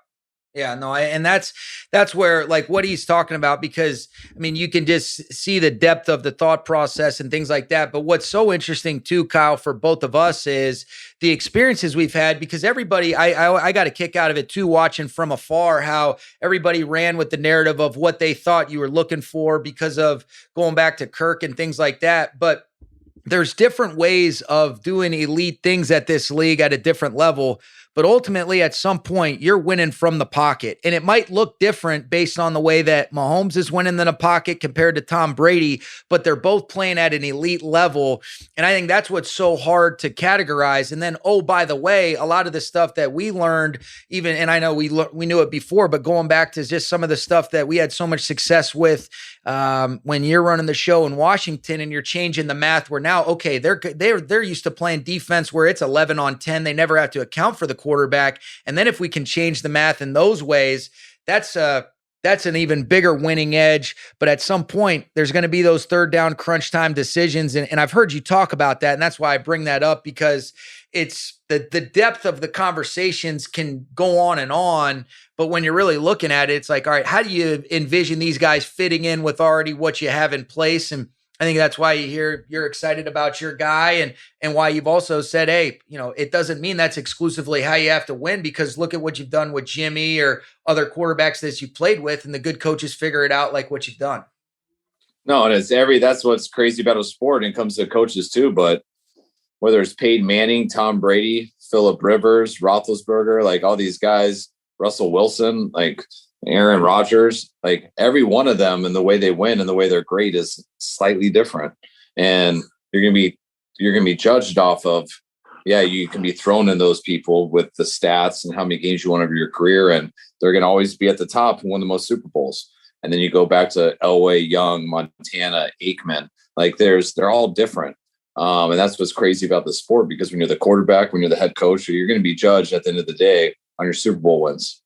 Yeah, no, and that's where like what he's talking about, because I mean, you can just see the depth of the thought process and things like that. But what's so interesting too, Kyle, for both of us is the experiences we've had, because everybody, I got a kick out of it too, watching from afar, how everybody ran with the narrative of what they thought you were looking for because of going back to Kirk and things like that. But there's different ways of doing elite things at this league at a different level. But ultimately, at some point, you're winning from the pocket. And it might look different based on the way that Mahomes is winning in a pocket compared to Tom Brady, but they're both playing at an elite level. And I think that's what's so hard to categorize. And then, oh, by the way, a lot of the stuff that we learned, even, and I know we knew it before, but going back to just some of the stuff that we had so much success with when you're running the show in Washington and you're changing the math, where now, okay, they're used to playing defense where it's 11 on 10. They never have to account for the quarterback. And then if we can change the math in those ways, that's an even bigger winning edge. But at some point, there's going to be those third down crunch time decisions. And I've heard you talk about that. And that's why I bring that up, because it's the depth of the conversations can go on. But when you're really looking at it, it's like, all right, how do you envision these guys fitting in with already what you have in place? And I think that's why you're excited about your guy, and why you've also said, hey, it doesn't mean that's exclusively how you have to win, because look at what you've done with Jimmy or other quarterbacks that you played with, and the good coaches figure it out like what you've done. No, and that's what's crazy about a sport, and it comes to coaches too. But whether it's Peyton Manning, Tom Brady, Phillip Rivers, Roethlisberger, like all these guys, Russell Wilson, like Aaron Rodgers, like every one of them, and the way they win and the way they're great is slightly different. And you're going to be judged off of, you can be thrown in those people with the stats and how many games you won over your career. And they're going to always be at the top who won the most Super Bowls. And then you go back to Elway, Young, Montana, Aikman, like they're all different. And that's what's crazy about the sport, because when you're the quarterback, when you're the head coach, you're going to be judged at the end of the day on your Super Bowl wins.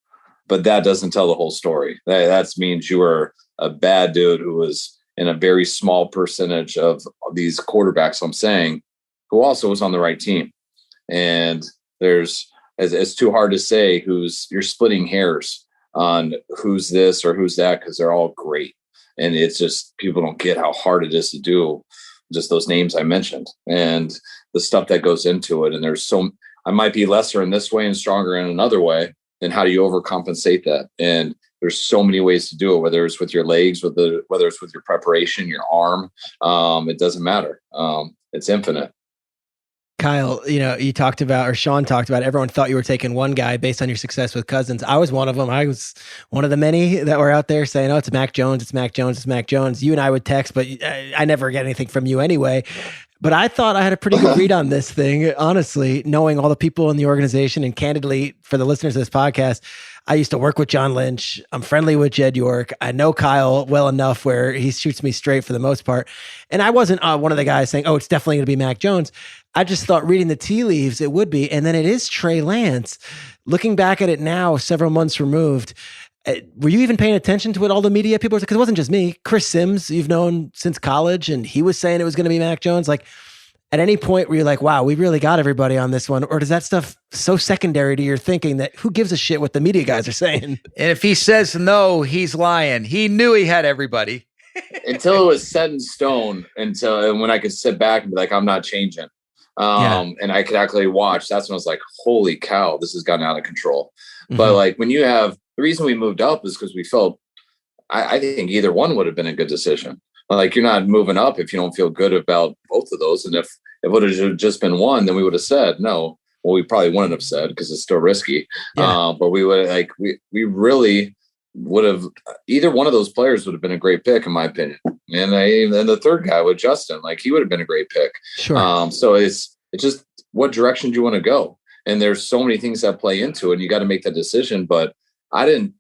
But that doesn't tell the whole story. That means you were a bad dude who was in a very small percentage of these quarterbacks, I'm saying, who also was on the right team. And it's too hard to say you're splitting hairs on who's this or who's that, because they're all great. And it's just, people don't get how hard it is to do just those names I mentioned and the stuff that goes into it. And I might be lesser in this way and stronger in another way. And how do you overcompensate that? And there's so many ways to do it, whether it's with your legs, whether it's with your preparation, your arm, it doesn't matter. It's infinite. Kyle, you talked about, or Sean talked about, everyone thought you were taking one guy based on your success with Cousins. I was one of them. I was one of the many that were out there saying, oh, it's Mac Jones, it's Mac Jones, it's Mac Jones. You and I would text, but I never get anything from you anyway. But I thought I had a pretty good read on this thing, honestly, knowing all the people in the organization, and candidly, for the listeners of this podcast, I used to work with John Lynch. I'm friendly with Jed York. I know Kyle well enough where he shoots me straight for the most part. And I wasn't one of the guys saying, oh, it's definitely going to be Mac Jones. I just thought reading the tea leaves, it would be. And then it is Trey Lance. Looking back at it now, several months removed, were you even paying attention to what all the media people were saying? Because it wasn't just me. Chris Sims, you've known since college, and he was saying it was going to be Mac Jones. Like, at any point were you like, wow, we really got everybody on this one? Or does that stuff so secondary to your thinking that who gives a shit what the media guys are saying? And if he says no, he's lying. He knew he had everybody. Until it was set in stone, and when I could sit back and be like, I'm not changing. And I could actually watch. That's when I was like, holy cow, this has gotten out of control. Mm-hmm. But like when you have, the reason we moved up is because we felt, I think either one would have been a good decision. Like you're not moving up if you don't feel good about both of those. And if it would have just been one, then we would have said no. Well, we probably wouldn't have said because it's still risky. Yeah. But we would we really would have, either one of those players would have been a great pick in my opinion. And the third guy with Justin, like he would have been a great pick. Sure. So it's just what direction do you want to go? And there's so many things that play into it and you got to make that decision. But I didn't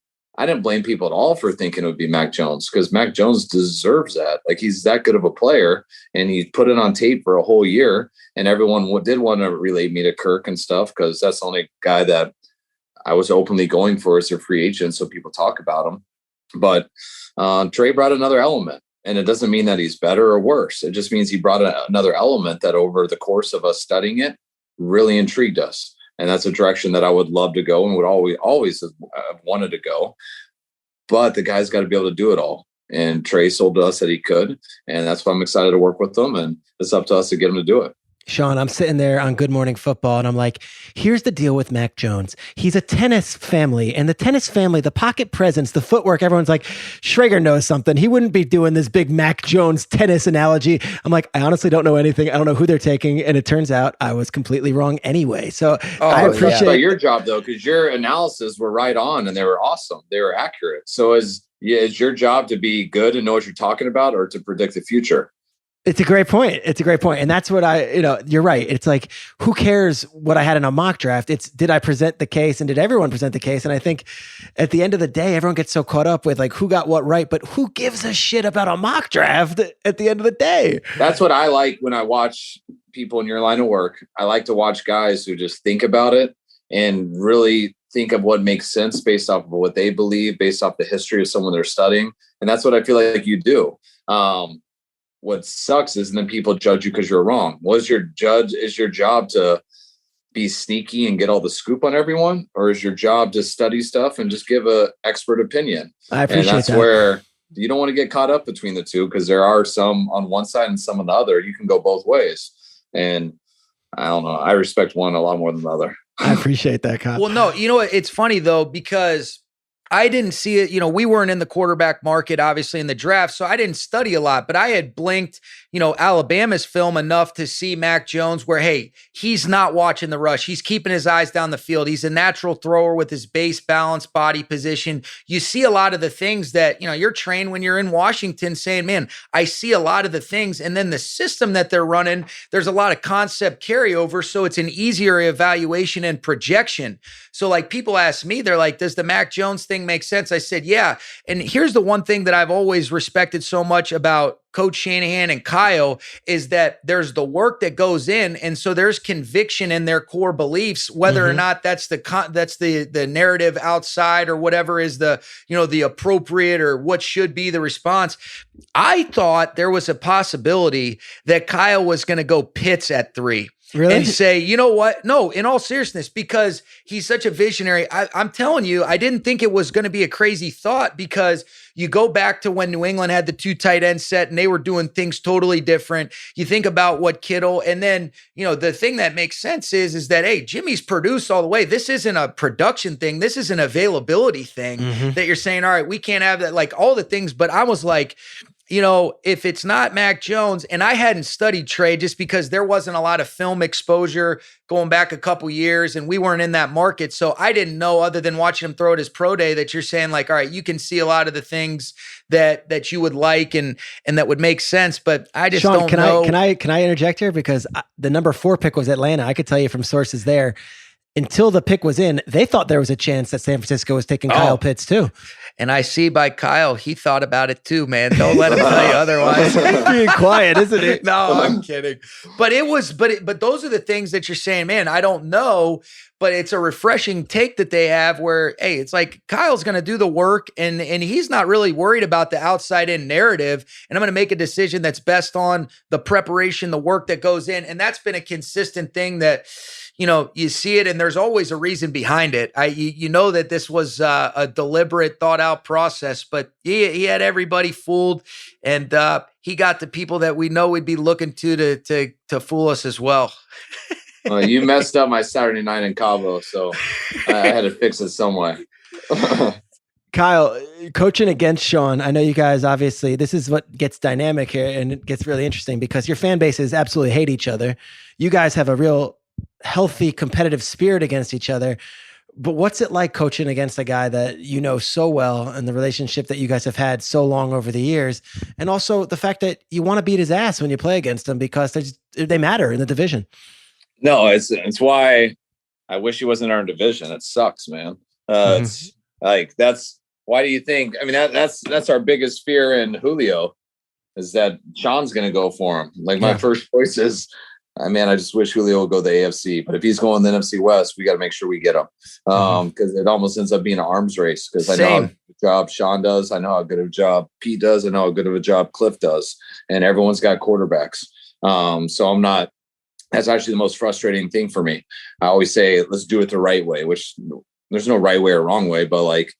blame people at all for thinking it would be Mac Jones because Mac Jones deserves that. Like he's that good of a player and he put it on tape for a whole year and everyone did want to relate me to Kirk and stuff because that's the only guy that I was openly going for as a free agent. So people talk about him, but Trey brought another element and it doesn't mean that he's better or worse. It just means he brought another element that over the course of us studying it really intrigued us. And that's a direction that I would love to go and would always have wanted to go. But the guy's got to be able to do it all. And Trey sold to us that he could. And that's why I'm excited to work with him. And it's up to us to get him to do it. Sean, I'm sitting there on Good Morning Football and I'm like, here's the deal with Mac Jones. He's a tennis family and the tennis family, the pocket presence, the footwork, everyone's like, Schrager knows something. He wouldn't be doing this big Mac Jones tennis analogy. I'm like, I honestly don't know anything. I don't know who they're taking. And it turns out I was completely wrong anyway. So I appreciate your job though, because your analysis were right on and they were awesome. They were accurate. So is your job to be good and know what you're talking about or to predict the future? It's a great point. And that's what you're right. It's like, who cares what I had in a mock draft? It's, did I present the case and did everyone present the case? And I think at the end of the day, everyone gets so caught up with like who got what right, but who gives a shit about a mock draft at the end of the day? That's what I like when I watch people in your line of work. I like to watch guys who just think about it and really think of what makes sense based off of what they believe, based off the history of someone they're studying. And that's what I feel like you do. What sucks is then people judge you because you're wrong. Is your job to be sneaky and get all the scoop on everyone? Or is your job to study stuff and just give an expert opinion? I appreciate that. And that's where you don't want to get caught up between the two because there are some on one side and some on the other. You can go both ways. And I don't know. I respect one a lot more than the other. I appreciate that, Kyle. Well, no, you know what? It's funny though, because I didn't see it. We weren't in the quarterback market, obviously, in the draft, so I didn't study a lot, but I had blinked, Alabama's film enough to see Mac Jones where, hey, he's not watching the rush. He's keeping his eyes down the field. He's a natural thrower with his base balance, body position. You see a lot of the things that, you're trained when you're in Washington saying, man, I see a lot of the things. And then the system that they're running, there's a lot of concept carryover. So it's an easier evaluation and projection. So like people ask me, they're like, does the Mac Jones thing make sense? I said, yeah. And here's the one thing that I've always respected so much about Coach Shanahan and Kyle is that there's the work that goes in. And so there's conviction in their core beliefs, whether or not that's the narrative outside or whatever is the appropriate or what should be the response. I thought there was a possibility that Kyle was going to go Pitts at 3. Really? And say, you know what? No, in all seriousness, because he's such a visionary. I'm telling you, I didn't think it was going to be a crazy thought because you go back to when New England had the 2 tight end set and they were doing things totally different. You think about what Kittle, and then, the thing that makes sense is that, hey, Jimmy's produced all the way. This isn't a production thing. This is an availability thing that you're saying, all right, we can't have that, like all the things. But I was like, if it's not Mac Jones, and I hadn't studied Trey just because there wasn't a lot of film exposure going back a couple years and we weren't in that market. So I didn't know, other than watching him throw at his pro day, that you're saying like, all right, you can see a lot of the things that you would like and that would make sense. But I just Sean, don't know. Can I interject here? Because the number 4 pick was Atlanta. I could tell you from sources there. until the pick was in, they thought there was a chance that San Francisco was taking Kyle Pitts too. And I see by Kyle, he thought about it too, man. Don't let him tell you otherwise. Being quiet, isn't it? No, I'm kidding. But but those are the things that you're saying, man, I don't know, but it's a refreshing take that they have where, hey, it's like Kyle's going to do the work and he's not really worried about the outside in narrative. And I'm going to make a decision that's best on the preparation, the work that goes in. And that's been a consistent thing that, you know, you see it and there's always a reason behind it. You know that this was a deliberate, thought out process, but he had everybody fooled and he got the people that we know we'd be looking to fool us as well. Well, you messed up my Saturday night in Cabo, so I had to fix it some way. Kyle, coaching against Sean, I know you guys, obviously, this is what gets dynamic here and it gets really interesting because your fan bases absolutely hate each other. You guys have a real healthy competitive spirit against each other. But what's it like coaching against a guy that you know so well and the relationship that you guys have had so long over the years? And also the fact that you want to beat his ass when you play against him because they matter in the division. No, it's why I wish he wasn't in our division. It sucks, man. It's like, why do you think, I mean, that's our biggest fear in Julio is that Sean's going to go for him. Like my first choice is, I just wish Julio would go to the AFC, but if he's going to the NFC West, we got to make sure we get him. Because it almost ends up being an arms race because I know how good a job Sean does. I know how good of a job Pete does. I know how good of a job Cliff does. And everyone's got quarterbacks. So that's actually the most frustrating thing for me. I always say, let's do it the right way, which there's no right way or wrong way, but like,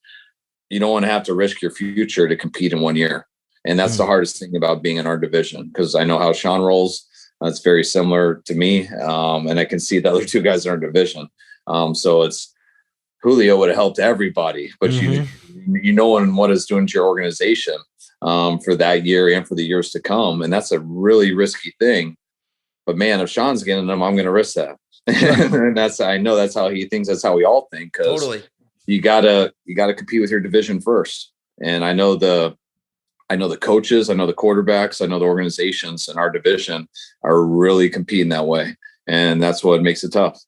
you don't want to have to risk your future to compete in 1 year. And that's the hardest thing about being in our division. Cause I know how Sean rolls. It's very similar to me. And I can see the other two guys in our division. So it's Julio would have helped everybody, but you know what it's doing to your organization for that year and for the years to come. And that's a really risky thing. But man, if Sean's getting them, I'm going to risk that. And I know that's how he thinks. That's how we all think. Cause totally. You gotta compete with your division first. And I know the coaches, I know the quarterbacks, I know the organizations in our division are really competing that way. And that's what makes it tough.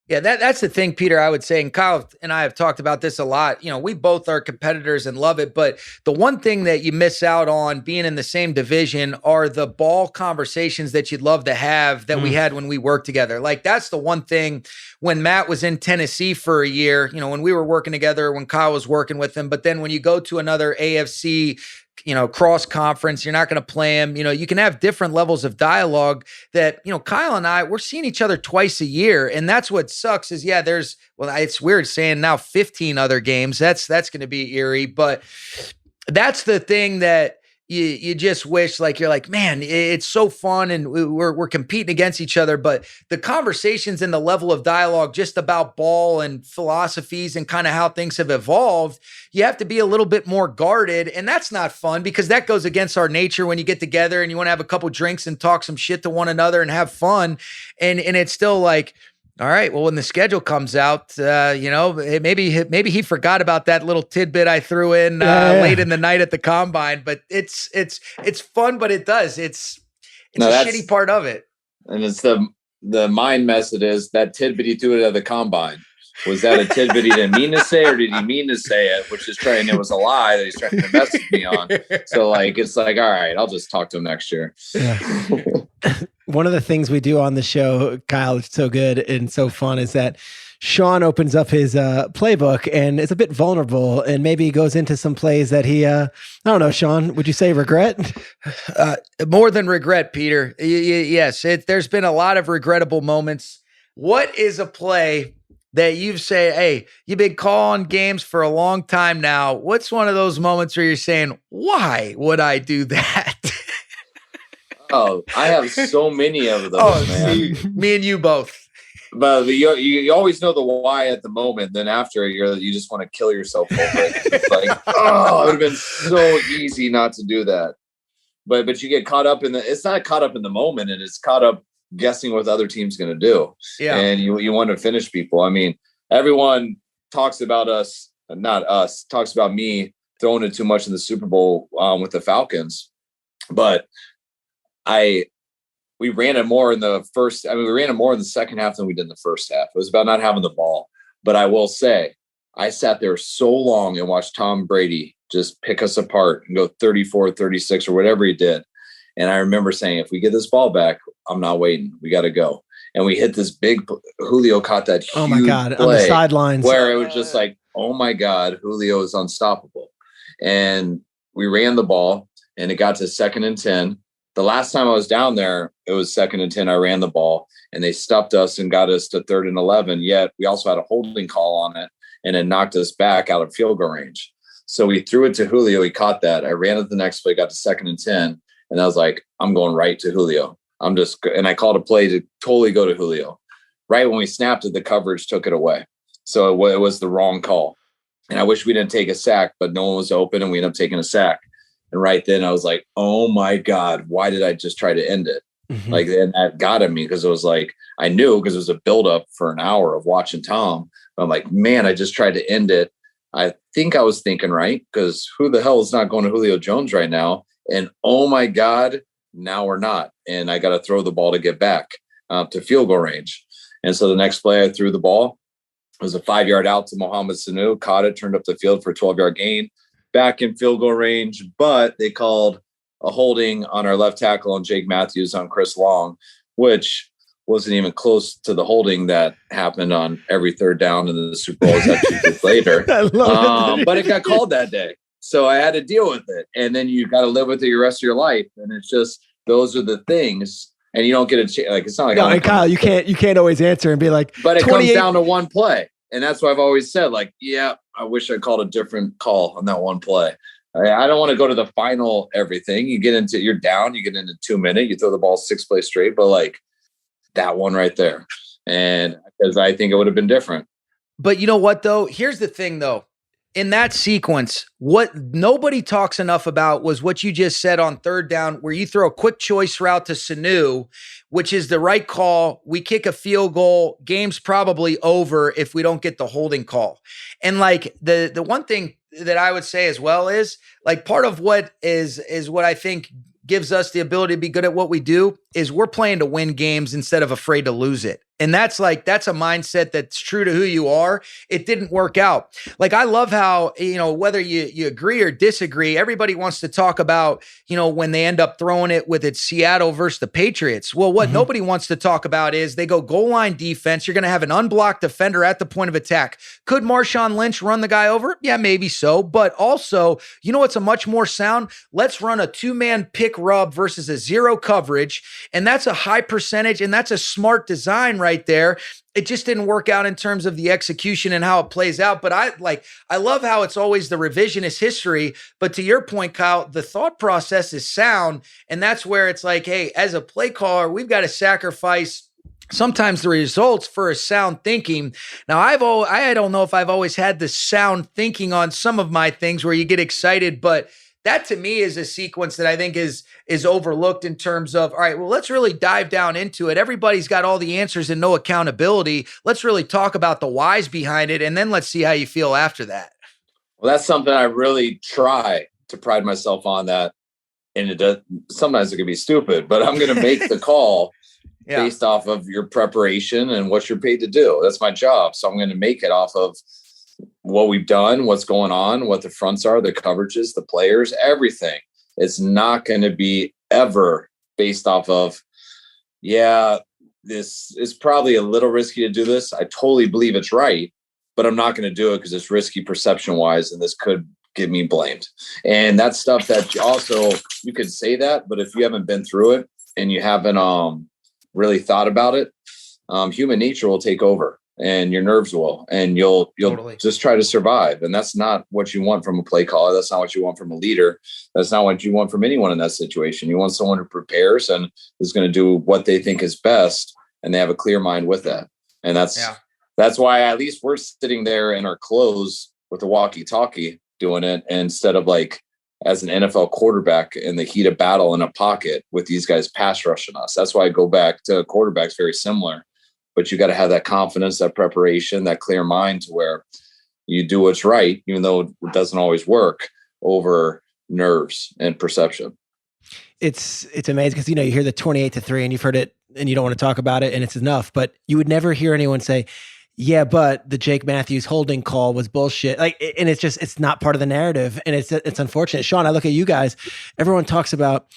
Yeah, that's the thing, Peter, I would say, and Kyle and I have talked about this a lot. You know, we both are competitors and love it, but the one thing that you miss out on being in the same division are the ball conversations that you'd love to have that we had when we worked together. Like, that's the one thing when Matt was in Tennessee for a year, you know, when we were working together, when Kyle was working with him, but then when you go to another AFC, you know, cross conference, you're not going to play him. You know, you can have different levels of dialogue that, you know, Kyle and I, we're seeing each other twice a year. And that's what sucks is, it's weird saying now 15 other games. That's going to be eerie, but that's the thing that you just wish, like, you're like, man, it's so fun and we're competing against each other. But the conversations and the level of dialogue just about ball and philosophies and kind of how things have evolved, you have to be a little bit more guarded. And that's not fun because that goes against our nature when you get together and you want to have a couple drinks and talk some shit to one another and have fun. And it's still like, all right, well, when the schedule comes out, you know, maybe he forgot about that little tidbit I threw in late in the night at the combine. But it's fun, but it's a shitty part of it. And it's the mind mess. It is that tidbit he threw it at the combine. Was that a tidbit he didn't mean to say, or did he mean to say it? It was a lie that he's trying to mess with me on. So like, it's like, all right, I'll just talk to him next year. Yeah. One of the things we do on the show, Kyle, it's so good and so fun, is that Sean opens up his playbook and is a bit vulnerable and maybe goes into some plays that he, I don't know, Sean, would you say regret? More than regret, Peter. Yes, there's been a lot of regrettable moments. What is a play that you say, hey, you've been calling games for a long time now. What's one of those moments where you're saying, why would I do that? Oh, I have so many of those, man. See, me and you both. But you always know the why at the moment. Then after you just want to kill yourself over it. It's like, it would have been so easy not to do that. But you get caught up it's not caught up in the moment, and it's caught up guessing what the other team's going to do. Yeah. And you want to finish people. I mean, everyone talks about us, not us, talks about me throwing it too much in the Super Bowl with the Falcons. But I we ran it more in the first. I mean, we ran it more in the second half than we did in the first half. It was about not having the ball. But I will say, I sat there so long and watched Tom Brady just pick us apart and go 34, 36 or whatever he did. And I remember saying, if we get this ball back, I'm not waiting. We got to go. And we hit this big, Julio caught that huge oh my God, play on the sidelines where it was just like, oh my God, Julio is unstoppable. And we ran the ball and it got to 2nd and 10. The last time I was down there, it was 2nd and 10. I ran the ball and they stuffed us and got us to 3rd and 11. Yet we also had a holding call on it and it knocked us back out of field goal range. So we threw it to Julio. He caught that. I ran it the next play, got to 2nd and 10. And I was like, I'm going right to Julio. And I called a play to totally go to Julio. Right when we snapped it, the coverage took it away. So it was the wrong call. And I wish we didn't take a sack, but no one was open and we ended up taking a sack. And right then I was like, oh my God, why did I just try to end it? Mm-hmm. Like, and that got at me because it was like, I knew because it was a buildup for an hour of watching Tom. I'm like, man, I just tried to end it. I think I was thinking right, because who the hell is not going to Julio Jones right now? And oh my God, now we're not. And I got to throw the ball to get back to field goal range. And so the next play I threw the ball. It was a 5-yard out to Mohamed Sanu, caught it, turned up the field for a 12-yard gain, back in field goal range. But they called a holding on our left tackle and Jake Matthews on Chris Long, which wasn't even close to the holding that happened on every 3rd down in the Super Bowl that 2 years later. But it got called that day. So I had to deal with it. And then you got to live with it the rest of your life. And it's just, those are the things. And you don't get a chance. Like, it's not like, no, and Kyle, you can't always answer and be like, but it comes down to one play. And that's why I've always said, like, yeah, I wish I called a different call on that one play. I don't want to go to the final everything. You're down, you get into 2 minutes, you throw the ball 6 plays straight, but like that one right there. And because I think it would have been different. But you know what, though? Here's the thing, though. In that sequence, what nobody talks enough about was what you just said on 3rd down, where you throw a quick choice route to Sanu, which is the right call. We kick a field goal. Game's probably over if we don't get the holding call. And like the one thing that I would say as well is like part of what is what I think gives us the ability to be good at what we do is we're playing to win games instead of afraid to lose it. And that's a mindset that's true to who you are. It didn't work out. Like, I love how, whether you agree or disagree, everybody wants to talk about, when they end up throwing it with it's Seattle versus the Patriots. Well, what nobody wants to talk about is they go goal line defense. You're going to have an unblocked defender at the point of attack. Could Marshawn Lynch run the guy over? Yeah, maybe so. But also, what's a much more sound? Let's run a 2-man pick rub versus a 0 coverage. And that's a high percentage. And that's a smart design right there. It just didn't work out in terms of the execution and how it plays out. But I love how it's always the revisionist history. But to your point, Kyle, the thought process is sound. And that's where it's like, hey, as a play caller, we've got to sacrifice sometimes the results for a sound thinking. Now, I don't know if I've always had the sound thinking on some of my things where you get excited, but that to me is a sequence that I think is overlooked in terms of, all right, well, let's really dive down into it. Everybody's got all the answers and no accountability. Let's really talk about the whys behind it. And then let's see how you feel after that. Well, that's something I really try to pride myself on that. And it does, sometimes it can be stupid, but I'm going to make the call based off of your preparation and what you're paid to do. That's my job. So I'm going to make it off of what we've done, what's going on, what the fronts are, the coverages, the players, everything. It's not going to be ever based off of, this is probably a little risky to do this. I totally believe it's right, but I'm not going to do it because it's risky perception wise, and this could get me blamed. And that's stuff that you could say that, but if you haven't been through it and you haven't really thought about it, human nature will take over. And your nerves will, and you'll totally just try to survive. And that's not what you want from a play caller. That's not what you want from a leader. That's not what you want from anyone in that situation. You want someone who prepares and is going to do what they think is best, and they have a clear mind with that. And that's why at least we're sitting there in our clothes with a walkie-talkie doing it, instead of like as an NFL quarterback in the heat of battle in a pocket with these guys pass rushing us. That's why I go back to quarterbacks very similar. But you got to have that confidence, that preparation, that clear mind to where you do what's right, even though it doesn't always work, over nerves and perception. it's amazing because, you hear the 28-3 and you've heard it and you don't want to talk about it and it's enough, but you would never hear anyone say, yeah, but the Jake Matthews holding call was bullshit. And it's not part of the narrative. And it's unfortunate. Sean, I look at you guys, everyone talks about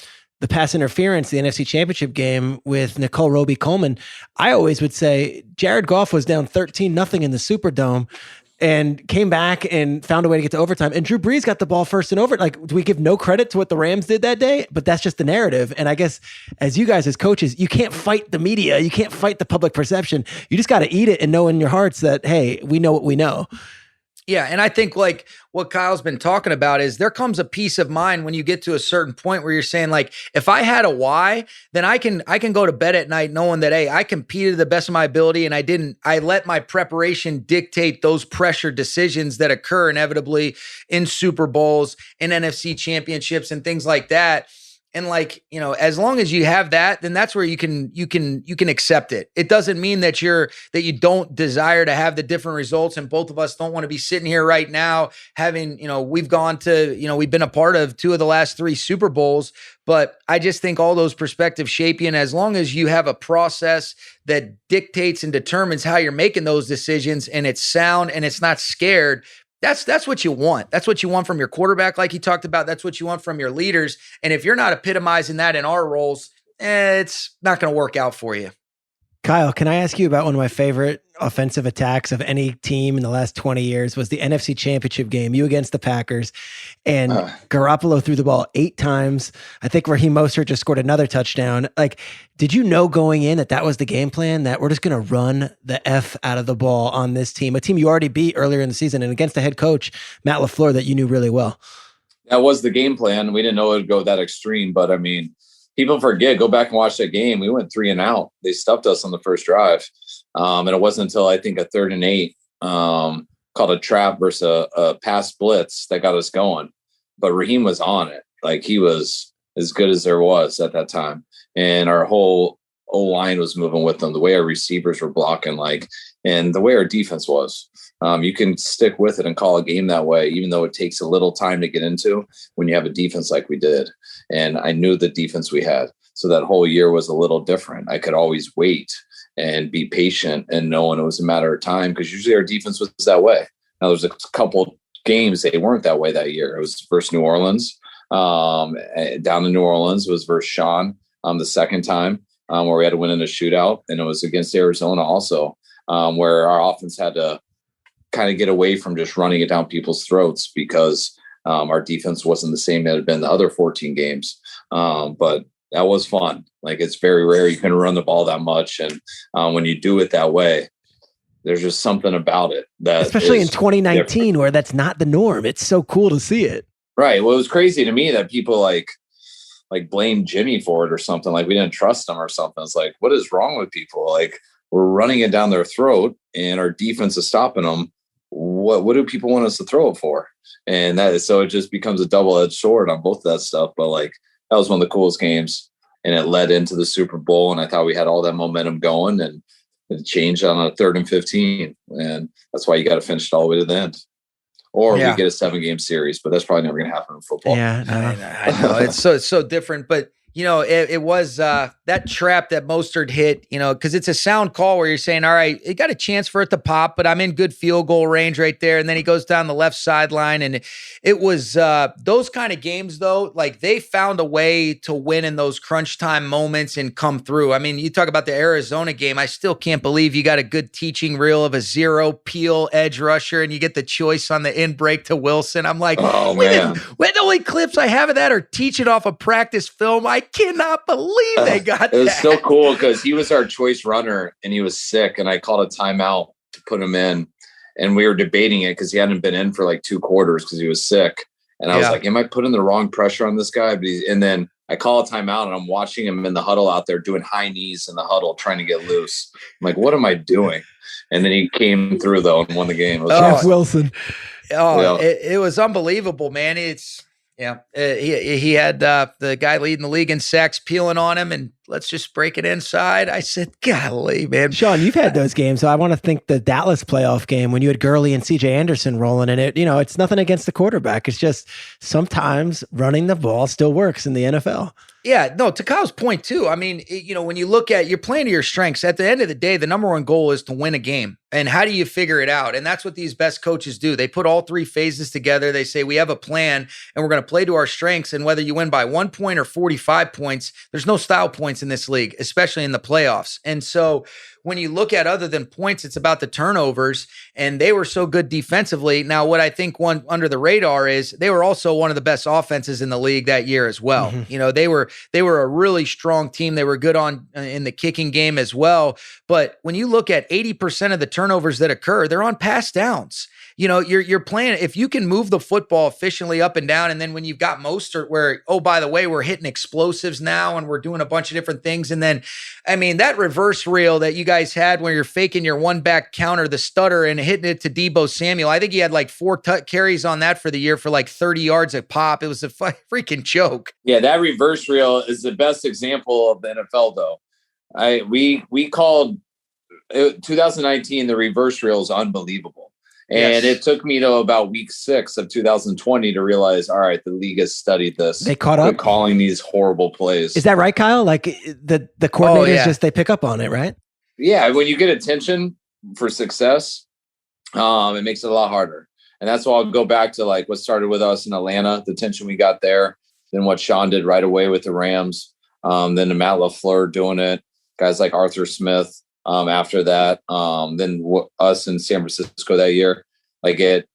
the pass interference, the NFC Championship game with Nicole Roby-Coleman. I always would say Jared Goff was down 13-0 in the Superdome and came back and found a way to get to overtime. And Drew Brees got the ball first and over. Do we give no credit to what the Rams did that day? But that's just the narrative. And I guess as you guys, as coaches, you can't fight the media. You can't fight the public perception. You just got to eat it and know in your hearts that, hey, we know what we know. Yeah. And I think like what Kyle's been talking about is there comes a peace of mind when you get to a certain point where you're saying like, if I had a why, then I can go to bed at night knowing that, hey, I competed to the best of my ability and I let my preparation dictate those pressure decisions that occur inevitably in Super Bowls and NFC championships and things like that. And as long as you have that, then that's where you can accept it. It doesn't mean that you don't desire to have the different results. And both of us don't want to be sitting here right now having, we've been a part of 2 of the last 3 Super Bowls, but I just think all those perspectives shape you. And as long as you have a process that dictates and determines how you're making those decisions and it's sound and it's not scared, that's what you want. That's what you want from your quarterback, like he talked about. That's what you want from your leaders. And if you're not epitomizing that in our roles, it's not going to work out for you. Kyle, can I ask you about one of my favorite offensive attacks of any team in the last 20 years was the NFC Championship game, you against the Packers, and Garoppolo threw the ball 8 times. I think Raheem Mostert just scored another touchdown. Did you know going in that was the game plan, that we're just going to run the F out of the ball on this team, a team you already beat earlier in the season and against a head coach, Matt LaFleur, that you knew really well? That was the game plan. We didn't know it would go that extreme, but I mean, people forget, go back and watch that game. We went 3 and out. They stuffed us on the first drive. And it wasn't until I think a 3rd and 8 called a trap versus a pass blitz that got us going. But Raheem was on it. He was as good as there was at that time. And our whole O-line was moving with them, the way our receivers were blocking, and the way our defense was. You can stick with it and call a game that way, even though it takes a little time to get into when you have a defense like we did. And I knew the defense we had. So that whole year was a little different. I could always wait and be patient and knowing it was a matter of time, because usually our defense was that way. Now there's a couple games they weren't that way that year. It was versus New Orleans. Down in New Orleans was versus Sean the second time where we had to win in a shootout. And it was against Arizona also, where our offense had to kind of get away from just running it down people's throats because our defense wasn't the same that it had been the other 14 games. But that was fun. It's very rare you can run the ball that much. And when you do it that way, there's just something about it that, especially in 2019, different. Where that's not the norm. It's so cool to see it. Right. Well, it was crazy to me that people blame Jimmy for it or something. We didn't trust him or something. It's what is wrong with people? We're running it down their throat and our defense is stopping them. What do people want us to throw it for? And so it just becomes a double-edged sword on both of that stuff. But that was one of the coolest games, and it led into the Super Bowl. And I thought we had all that momentum going, and it changed on a 3rd and 15. And that's why you got to finish it all the way to the end. Or we get a 7-game series, but that's probably never going to happen in football. Yeah, I know. It's so different, but it was that trap that Mostert hit, because it's a sound call where you're saying, all right, it got a chance for it to pop, but I'm in good field goal range right there. And then he goes down the left sideline. And it was those kind of games, though, they found a way to win in those crunch time moments and come through. I mean, you talk about the Arizona game. I still can't believe you got a good teaching reel of a 0 peel edge rusher and you get the choice on the in break to Wilson. I'm like, oh, man. When the only clips I have of that are teaching off a practice film. I cannot believe they got that. It was so cool because he was our choice runner and he was sick, and I called a timeout to put him in, and we were debating it because he hadn't been in for 2 quarters because he was sick. And I was like, am I putting the wrong pressure on this guy? And then I call a timeout and I'm watching him in the huddle out there doing high knees in the huddle, trying to get loose. I'm like, what am I doing? And then he came through though and won the game. Jeff Wilson. It was unbelievable, man. He had the guy leading the league in sacks peeling on him, and let's just break it inside. I said, golly, man. Sean, you've had those games. So I want to think the Dallas playoff game when you had Gurley and CJ Anderson rolling in it. It's nothing against the quarterback. It's just sometimes running the ball still works in the NFL. Yeah, no, to Kyle's point too. I mean, when you look at, you're playing to your strengths. At the end of the day, the number one goal is to win a game. And how do you figure it out? And that's what these best coaches do. They put all three phases together. They say, we have a plan and we're going to play to our strengths. And whether you win by 1 point or 45 points, there's no style points in this league, especially in the playoffs. And so when you look at other than points, it's about the turnovers, and they were so good defensively. Now, what I think one under the radar is they were also one of the best offenses in the league that year as well. Mm-hmm. They were a really strong team. They were good on in the kicking game as well. But when you look at 80% of the turnovers that occur, they're on pass downs. You're playing, if you can move the football efficiently up and down, and then when you've got Mostert where, oh, by the way, we're hitting explosives now and we're doing a bunch of different things. And then, I mean, that reverse reel that you guys had where you're faking your one back counter, the stutter, and hitting it to Deebo Samuel. I think he had like 4 carries on that for the year for like 30 yards a pop. It was a freaking joke. Yeah, that reverse reel is the best example of the NFL, though. We called 2019, the reverse reel is unbelievable. And It took me to about week 6 of 2020 to realize, all right, the league has studied this. They caught up calling these horrible plays. Is that right, Kyle? Like the coordinators they pick up on it, right? Yeah. When you get attention for success, it makes it a lot harder. And that's why I'll go back to like what started with us in Atlanta, the tension we got there, then what Sean did right away with the Rams, then the Matt LaFleur doing it, guys like Arthur Smith. After that, then us in San Francisco that year, like it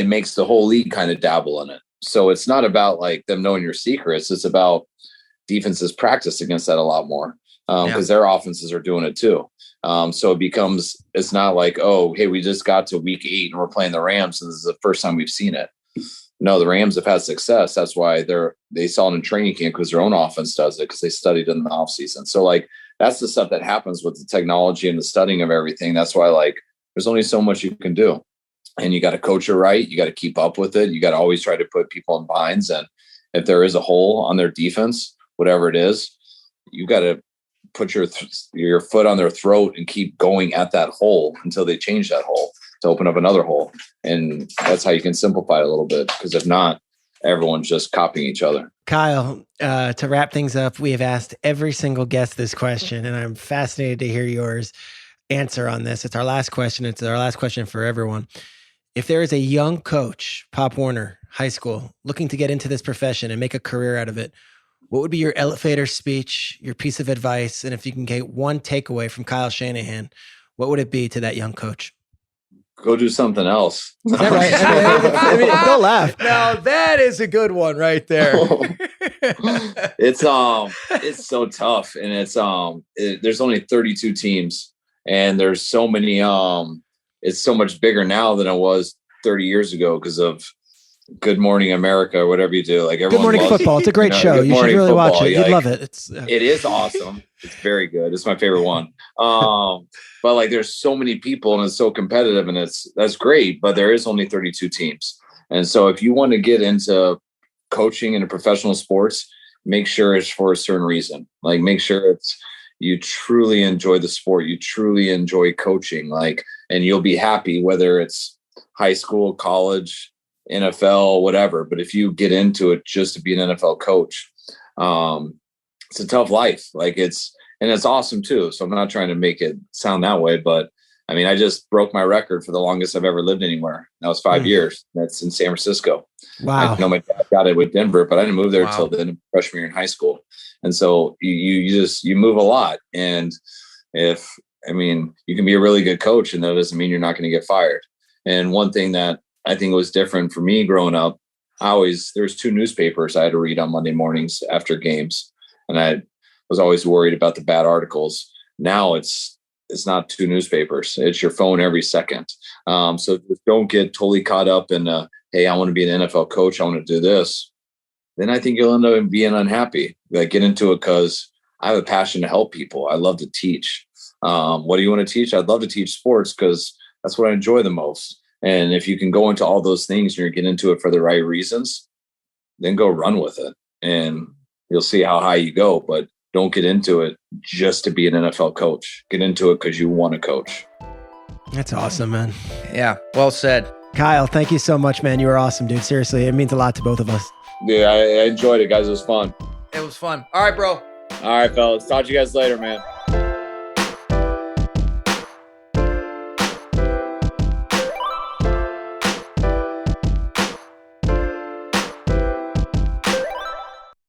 makes the whole league kind of dabble in it. So it's not about like them knowing your secrets. It's about defenses practice against that a lot more because their offenses are doing it too. So it's not like, oh, hey, we just got to week 8 and we're playing the Rams and this is the first time we've seen it. No, the Rams have had success. That's why they saw it in training camp because their own offense does it because they studied it in the offseason. So like, that's the stuff that happens with the technology and the studying of everything. That's why like there's only so much you can do. And you got to coach it right. You got to keep up with it. You got to always try to put people in binds. And if there is a hole on their defense, whatever it is, you got to put your foot on their throat and keep going at that hole until they change that hole to open up another hole. And that's how you can simplify it a little bit. Because if not, everyone's just copying each other. Kyle, to wrap things up, we have asked every single guest this question, and I'm fascinated to hear yours answer on this. It's our last question. It's our last question for everyone. If there is a young coach, Pop Warner, high school, looking to get into this profession and make a career out of it, what would be your elevator speech, your piece of advice? And if you can get one takeaway from Kyle Shanahan, what would it be to that young coach? Go do something else. Is that right? I mean, don't laugh. Now that is a good one right there. It's so tough, and there's only 32 teams, and there's so many. It's so much bigger now than it was 30 years ago because of Good Morning America or whatever you do. Like Good Morning Football. It's a great show. You should really watch it. You'd love it. It is awesome. It's very good. It's my favorite one. But like there's so many people and it's so competitive and that's great, but there is only 32 teams. And so if you want to get into coaching in professional sports, make sure it's for a certain reason. Like make sure you truly enjoy the sport. You truly enjoy coaching, and you'll be happy whether it's high school, college, NFL, whatever. But if you get into it just to be an NFL coach, it's a tough life. And it's awesome too. So I'm not trying to make it sound that way, but I mean, I just broke my record for the longest I've ever lived anymore. That was 5 years. That's in San Francisco. Wow. I know my dad got it with Denver, but I didn't move there until the freshman year in high school. And so you move a lot. And you can be a really good coach and that doesn't mean you're not going to get fired. And one thing that I think was different for me growing up, there was 2 newspapers I had to read on Monday mornings after games. And I was always worried about the bad articles. Now it's not 2 newspapers. It's your phone every second. So don't get totally caught up in, hey, I want to be an NFL coach. I want to do this. Then I think you'll end up being unhappy. Get into it because I have a passion to help people. I love to teach. What do you want to teach? I'd love to teach sports because that's what I enjoy the most. And if you can go into all those things and you get into it for the right reasons, then go run with it and you'll see how high you go. But don't get into it just to be an NFL coach. Get into it because you want to coach. That's awesome, man. Yeah, well said. Kyle, thank you so much, man. You were awesome, dude. Seriously, it means a lot to both of us. Yeah, I enjoyed it, guys. It was fun. It was fun. All right, bro. All right, fellas. Talk to you guys later, man.